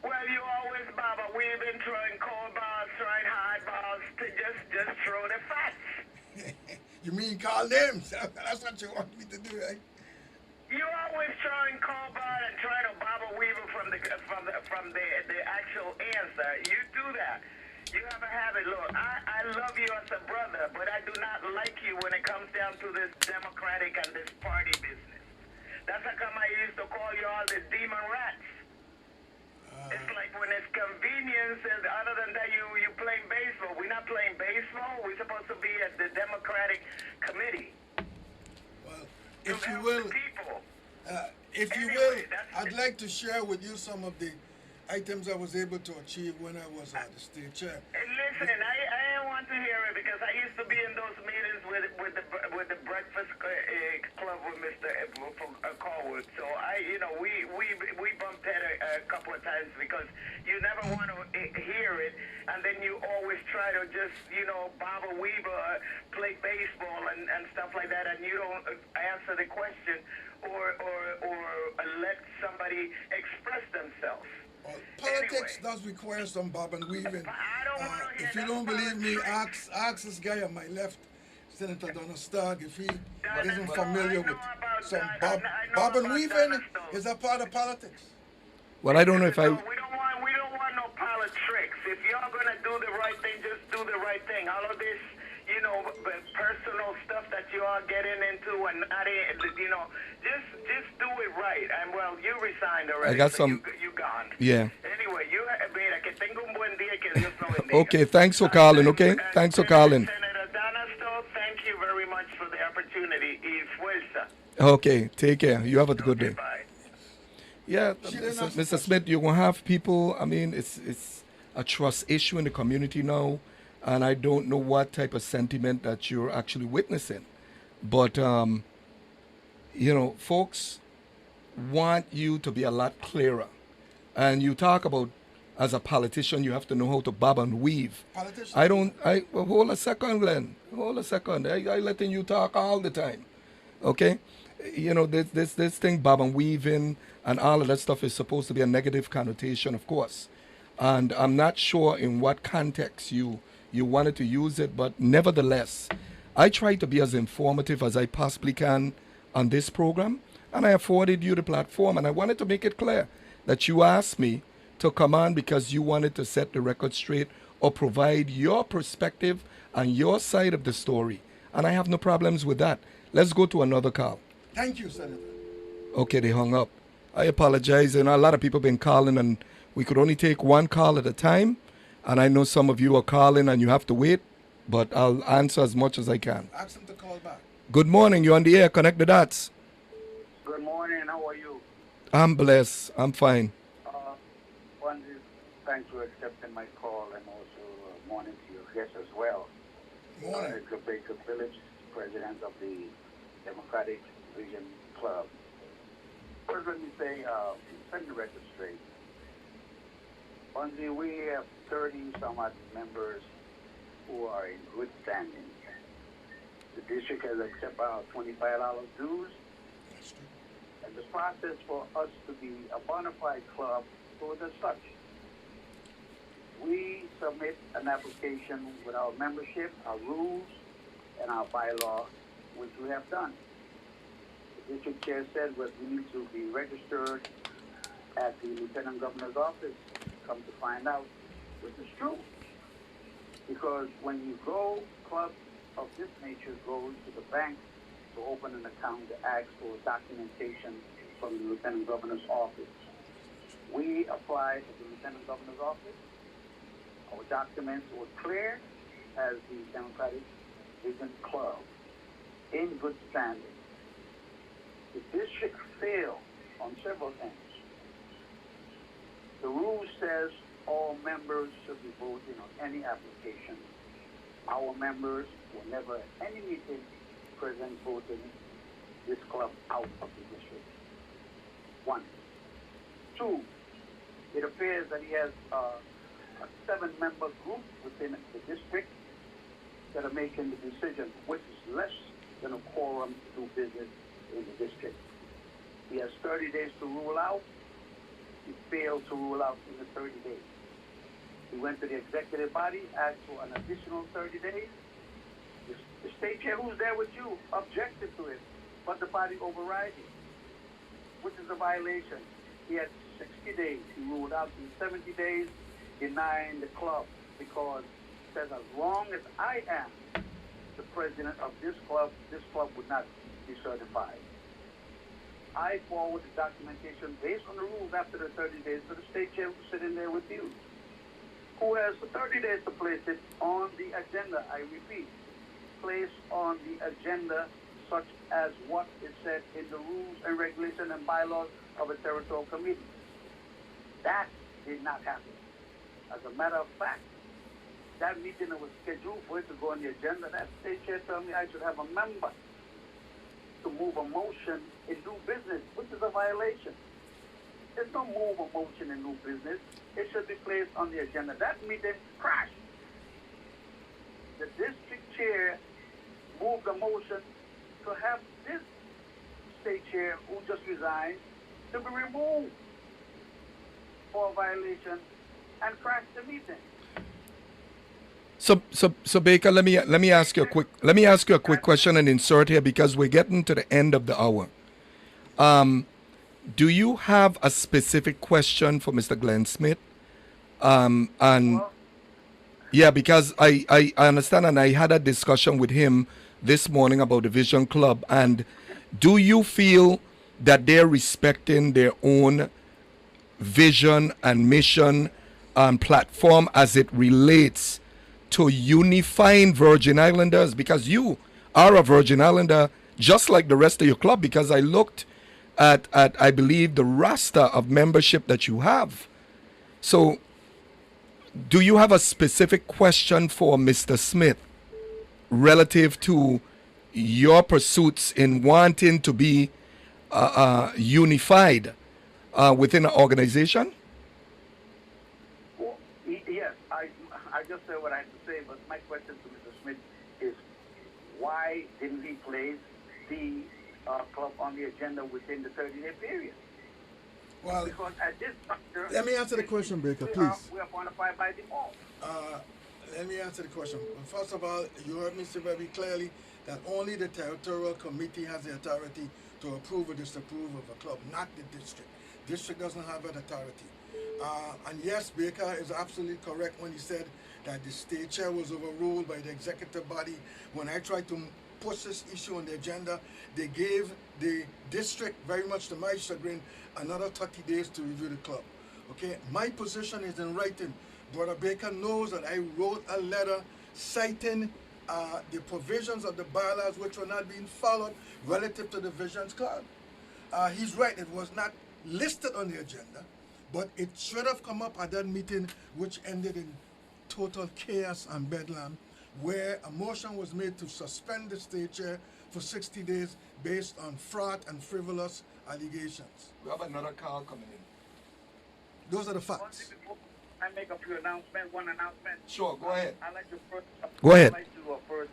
Well, you always, Baba, we've been throwing cold balls, throwing hard balls to just throw the facts. You mean call names? That's what you want me to do, right? You always throwing cold ball and trying to Baba Weaver from the actual answer. You do that. You have a habit. Look, I love you as a brother, but I do not like you when it comes down to this Democratic and this party business. That's how come I used to call you all the demon rats. It's like when it's convenience, and other than that, you playing baseball. We're not playing baseball. We're supposed to be at the Democratic Committee. Well, To if you help will, the people. Anyway, I'd like to share with you some of the items I was able to achieve when I was the state chair. And listen, I don't want to hear it because I used to be in those meetings with the breakfast club with Mr. Colwood. So we bumped head a couple of times because you never want to hear it, and then you always try to just Baba Weaver play baseball and stuff like that, and you don't answer the question or let somebody express themselves. Well, politics does require some bob and weaving. If you don't believe me, ask this guy on my left, Senator Donald Stark, if he isn't familiar with some bob and weaving is a part of politics. Well, I don't know if I... We don't want no politics. If you're gonna do the right thing, just do the right thing. All of this, personal stuff that you are getting into and just do it right. And well, you resigned already. I got so some... You gone. Yeah. Anyway, mira, que tengo un buen día, que Dios lo bendiga. Okay, thanks for calling, okay? Thanks for calling. Senator Donasto, thank you very much for the opportunity. Y fuerza. Okay, take care. You have a good day. Bye. Yeah, Mr. Smith, you're going to have people, I mean, it's a trust issue in the community now, and I don't know what type of sentiment that you're actually witnessing. But, folks want you to be a lot clearer. And you talk about, as a politician, you have to know how to bob and weave. Well, hold a second, Glenn. Hold a second. I letting you talk all the time. Okay? This thing, bob and weaving, and all of that stuff is supposed to be a negative connotation, of course. And I'm not sure in what context you wanted to use it, but nevertheless, I try to be as informative as I possibly can on this program, and I afforded you the platform, and I wanted to make it clear that you asked me to come on because you wanted to set the record straight or provide your perspective and your side of the story, and I have no problems with that. Let's go to another call. Thank you, Senator. Okay, they hung up. I apologize. A lot of people have been calling, and we could only take one call at a time. And I know some of you are calling, and you have to wait, but I'll answer as much as I can. Ask them to call back. Good morning. You're on the air. Connect the dots. Good morning. How are you? I'm blessed. I'm fine. Thanks for accepting my call, and also morning to your guests as well. Morning. Baker Village, president of the Democratic Vision Club. First, let me say, set the record straight. Bunzi, we have 30 some odd members who are in good standing. The district has accepted our $25 dues, and the process for us to be a bona fide club goes as such. We submit an application with our membership, our rules, and our bylaw, which we have done. The district chair said that we need to be registered at the lieutenant governor's office. Come to find out, which is true. Because when you go, clubs of this nature goes to the bank to open an account to ask for documentation from the Lieutenant Governor's office. We applied at the Lieutenant Governor's office. Our documents were clear as the Democratic Vision Club, in good standing. The district failed on several things. The rule says all members should be voting on any application. Our members were never at any meeting present voting this club out of the district. 1. 2, it appears that he has a 7-member group within the district that are making the decision, which is less than a quorum to do business in the district. He has 30 days to rule out. He failed to rule out in the 30 days. He went to the executive body, asked for an additional 30 days. The state chair who's there with you objected to it, but the body overrided it, which is a violation. He had 60 days. He ruled out in 70 days, denying the club because it says as long as I am the president of this club would not be certified. I forward the documentation based on the rules after the 30 days to the state chair who's sitting there with you, who has 30 days to place it on the agenda. I repeat, place on the agenda such as what is said in the rules and regulations and bylaws of a territorial committee. That did not happen. As a matter of fact, that meeting that was scheduled for it to go on the agenda, that state chair told me I should have a member to move a motion in new business, which is a violation. There's no move a motion in new business. It should be placed on the agenda. That meeting crashed. The district chair moved a motion to have this state chair, who just resigned, to be removed for a violation and crashed the meeting. So Baker, let me ask you a quick question and insert here because we're getting to the end of the hour. Do you have a specific question for Mr. Glen Smith? Yeah, because I understand, and I had a discussion with him this morning about the Vision Club. And do you feel that they're respecting their own vision and mission and platform as it relates to unifying Virgin Islanders? Because you are a Virgin Islander just like the rest of your club, because I looked at I believe the roster of membership that you have. So do you have a specific question for Mr. Smith relative to your pursuits in wanting to be unified within an organization? Well, yes, I just said what I had to say, but my question to Mr. Smith is why didn't he place the club on the agenda within the 30-day period? Well, because at this juncture, let me answer the question, Baker, please. We are qualified by default. Let me answer the question. First of all, you heard me say very clearly that only the territorial committee has the authority to approve or disapprove of a club, not the district. District doesn't have that authority. And yes, Baker is absolutely correct when he said that the state chair was overruled by the executive body. When I tried to push this issue on the agenda, they gave the district, very much to my chagrin, another 30 days to review the club. Okay, my position is in writing. Brother Baker knows that I wrote a letter citing the provisions of the bylaws which were not being followed relative to the Visions Club. He's right, it was not listed on the agenda, but it should have come up at that meeting, which ended in total chaos and bedlam, where a motion was made to suspend the state chair for 60 days based on fraud and frivolous allegations. We have another call coming in. Those are the facts. I make a few announcements. One announcement. Sure, go ahead. I'd like to first. Go ahead. I'd like to first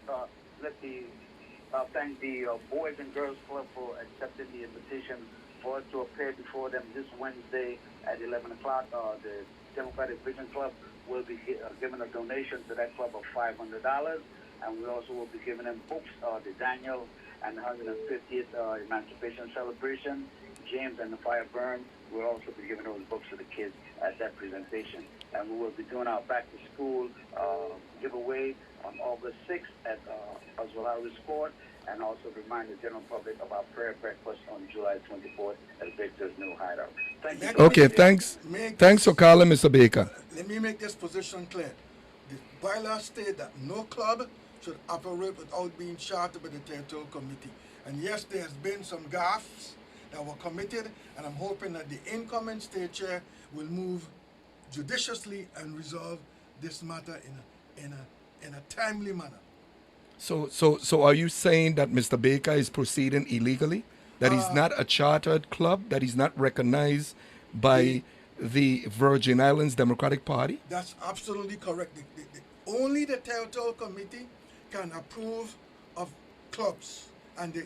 thank the Boys and Girls Club for accepting the invitation for us to appear before them this Wednesday at 11 o'clock. The Democratic Vision Club will be giving a donation to that club of $500, and we also will be giving them books, the Daniel and the 150th Emancipation Celebration, James and the Fire Burn. We'll also be giving those books to the kids at that presentation. And we will be doing our back to school giveaway on August 6th at Oswald Sport. and also remind the general public about prayer breakfast on July 24th at Victor's New Hideout. Thank you. Okay, thanks. Thanks for calling, Mr. Baker. Let me make this position clear. The bylaws state that no club should operate without being chartered by the territorial committee. And yes, there has been some gaffes that were committed, and I'm hoping that the incoming state chair will move judiciously and resolve this matter in a timely manner. So are you saying that Mr. Baker is proceeding illegally? That he's not a chartered club? That he's not recognized by the Virgin Islands Democratic Party? That's absolutely correct. Only the territorial committee can approve of clubs, and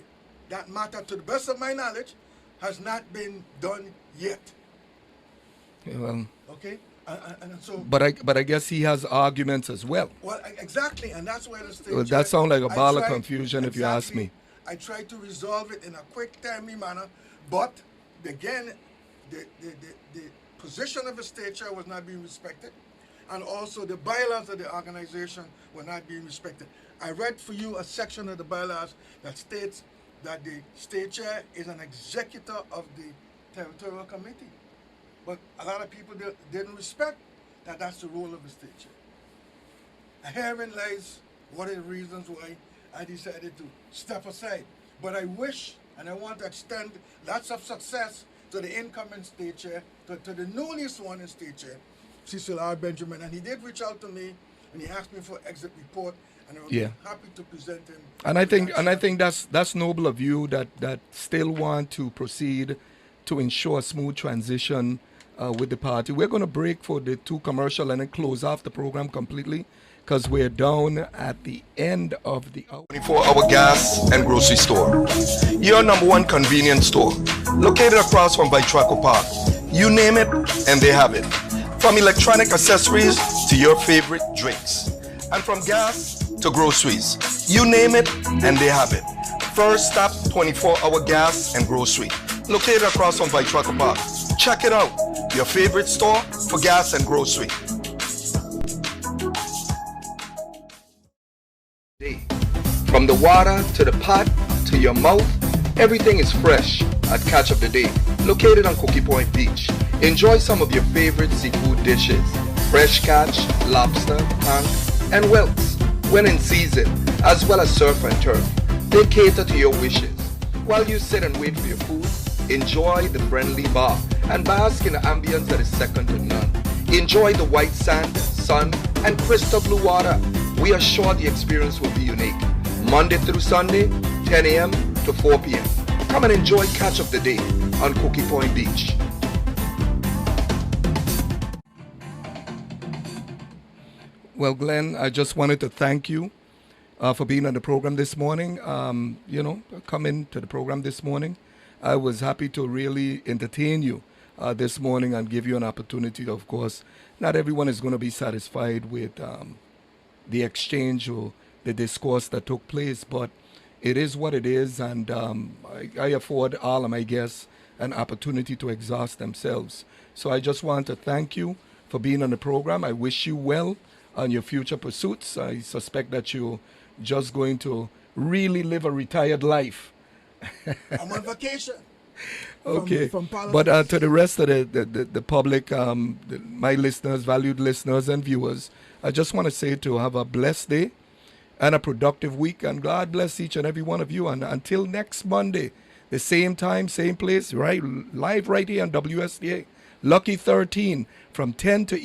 that matter, to the best of my knowledge, has not been done yet. Well, okay, and so. But I guess he has arguments as well. Well, exactly, and that's where the state. Well, that sounds like a ball of confusion, if you ask me. I tried to resolve it in a quick, timely manner, but again, the position of the state chair was not being respected, and also the bylaws of the organization were not being respected. I read for you a section of the bylaws that states that the state chair is an executor of the territorial committee. But a lot of people didn't respect that that's the role of the state chair. And herein lies one of the reasons why I decided to step aside. But I wish, and I want to extend lots of success to the incoming state chair, to the newest one in state chair, Cecil R. Benjamin. And he did reach out to me, and he asked me for exit report, and I was happy to present him. And I think that's noble of you that still want to proceed to ensure a smooth transition with the party. We're going to break for the 2 commercial and then close off the program completely, because we're down at the end of the hour. 24-hour gas and grocery store. Your #1 convenience store, located across from Vitraco Park. You name it, and they have it. From electronic accessories to your favorite drinks. And from gas to groceries. You name it, and they have it. First stop 24-hour gas and grocery, located across from Vitraco Park. Check it out. Your favorite store for gas and grocery. From the water to the pot to your mouth, everything is fresh at Catch of the Day, located on Cookie Point Beach. Enjoy some of your favorite seafood dishes, fresh catch, lobster, tank, and whelks, when in season, as well as surf and turf. They cater to your wishes. While you sit and wait for your food, enjoy the friendly bar and bask in the ambience that is second to none. Enjoy the white sand, sun, and crystal blue water. We are sure the experience will be unique. Monday through Sunday, 10 a.m. to 4 p.m. Come and enjoy Catch of the Day on Cookie Point Beach. Well, Glenn, I just wanted to thank you for being on the program this morning. Coming to the program this morning. I was happy to really entertain you this morning and give you an opportunity. Of course, not everyone is going to be satisfied with the exchange or the discourse that took place, but it is what it is, and I afford all of my guests an opportunity to exhaust themselves. So I just want to thank you for being on the program. I wish you well on your future pursuits. I suspect that you're just going to really live a retired life. I'm on vacation. Okay, from but to the rest of the public, my listeners, valued listeners and viewers, I just want to say to have a blessed day and a productive week, and God bless each and every one of you. And until next Monday, the same time, same place, right, live right here on WSDA, Lucky 13, from 10 to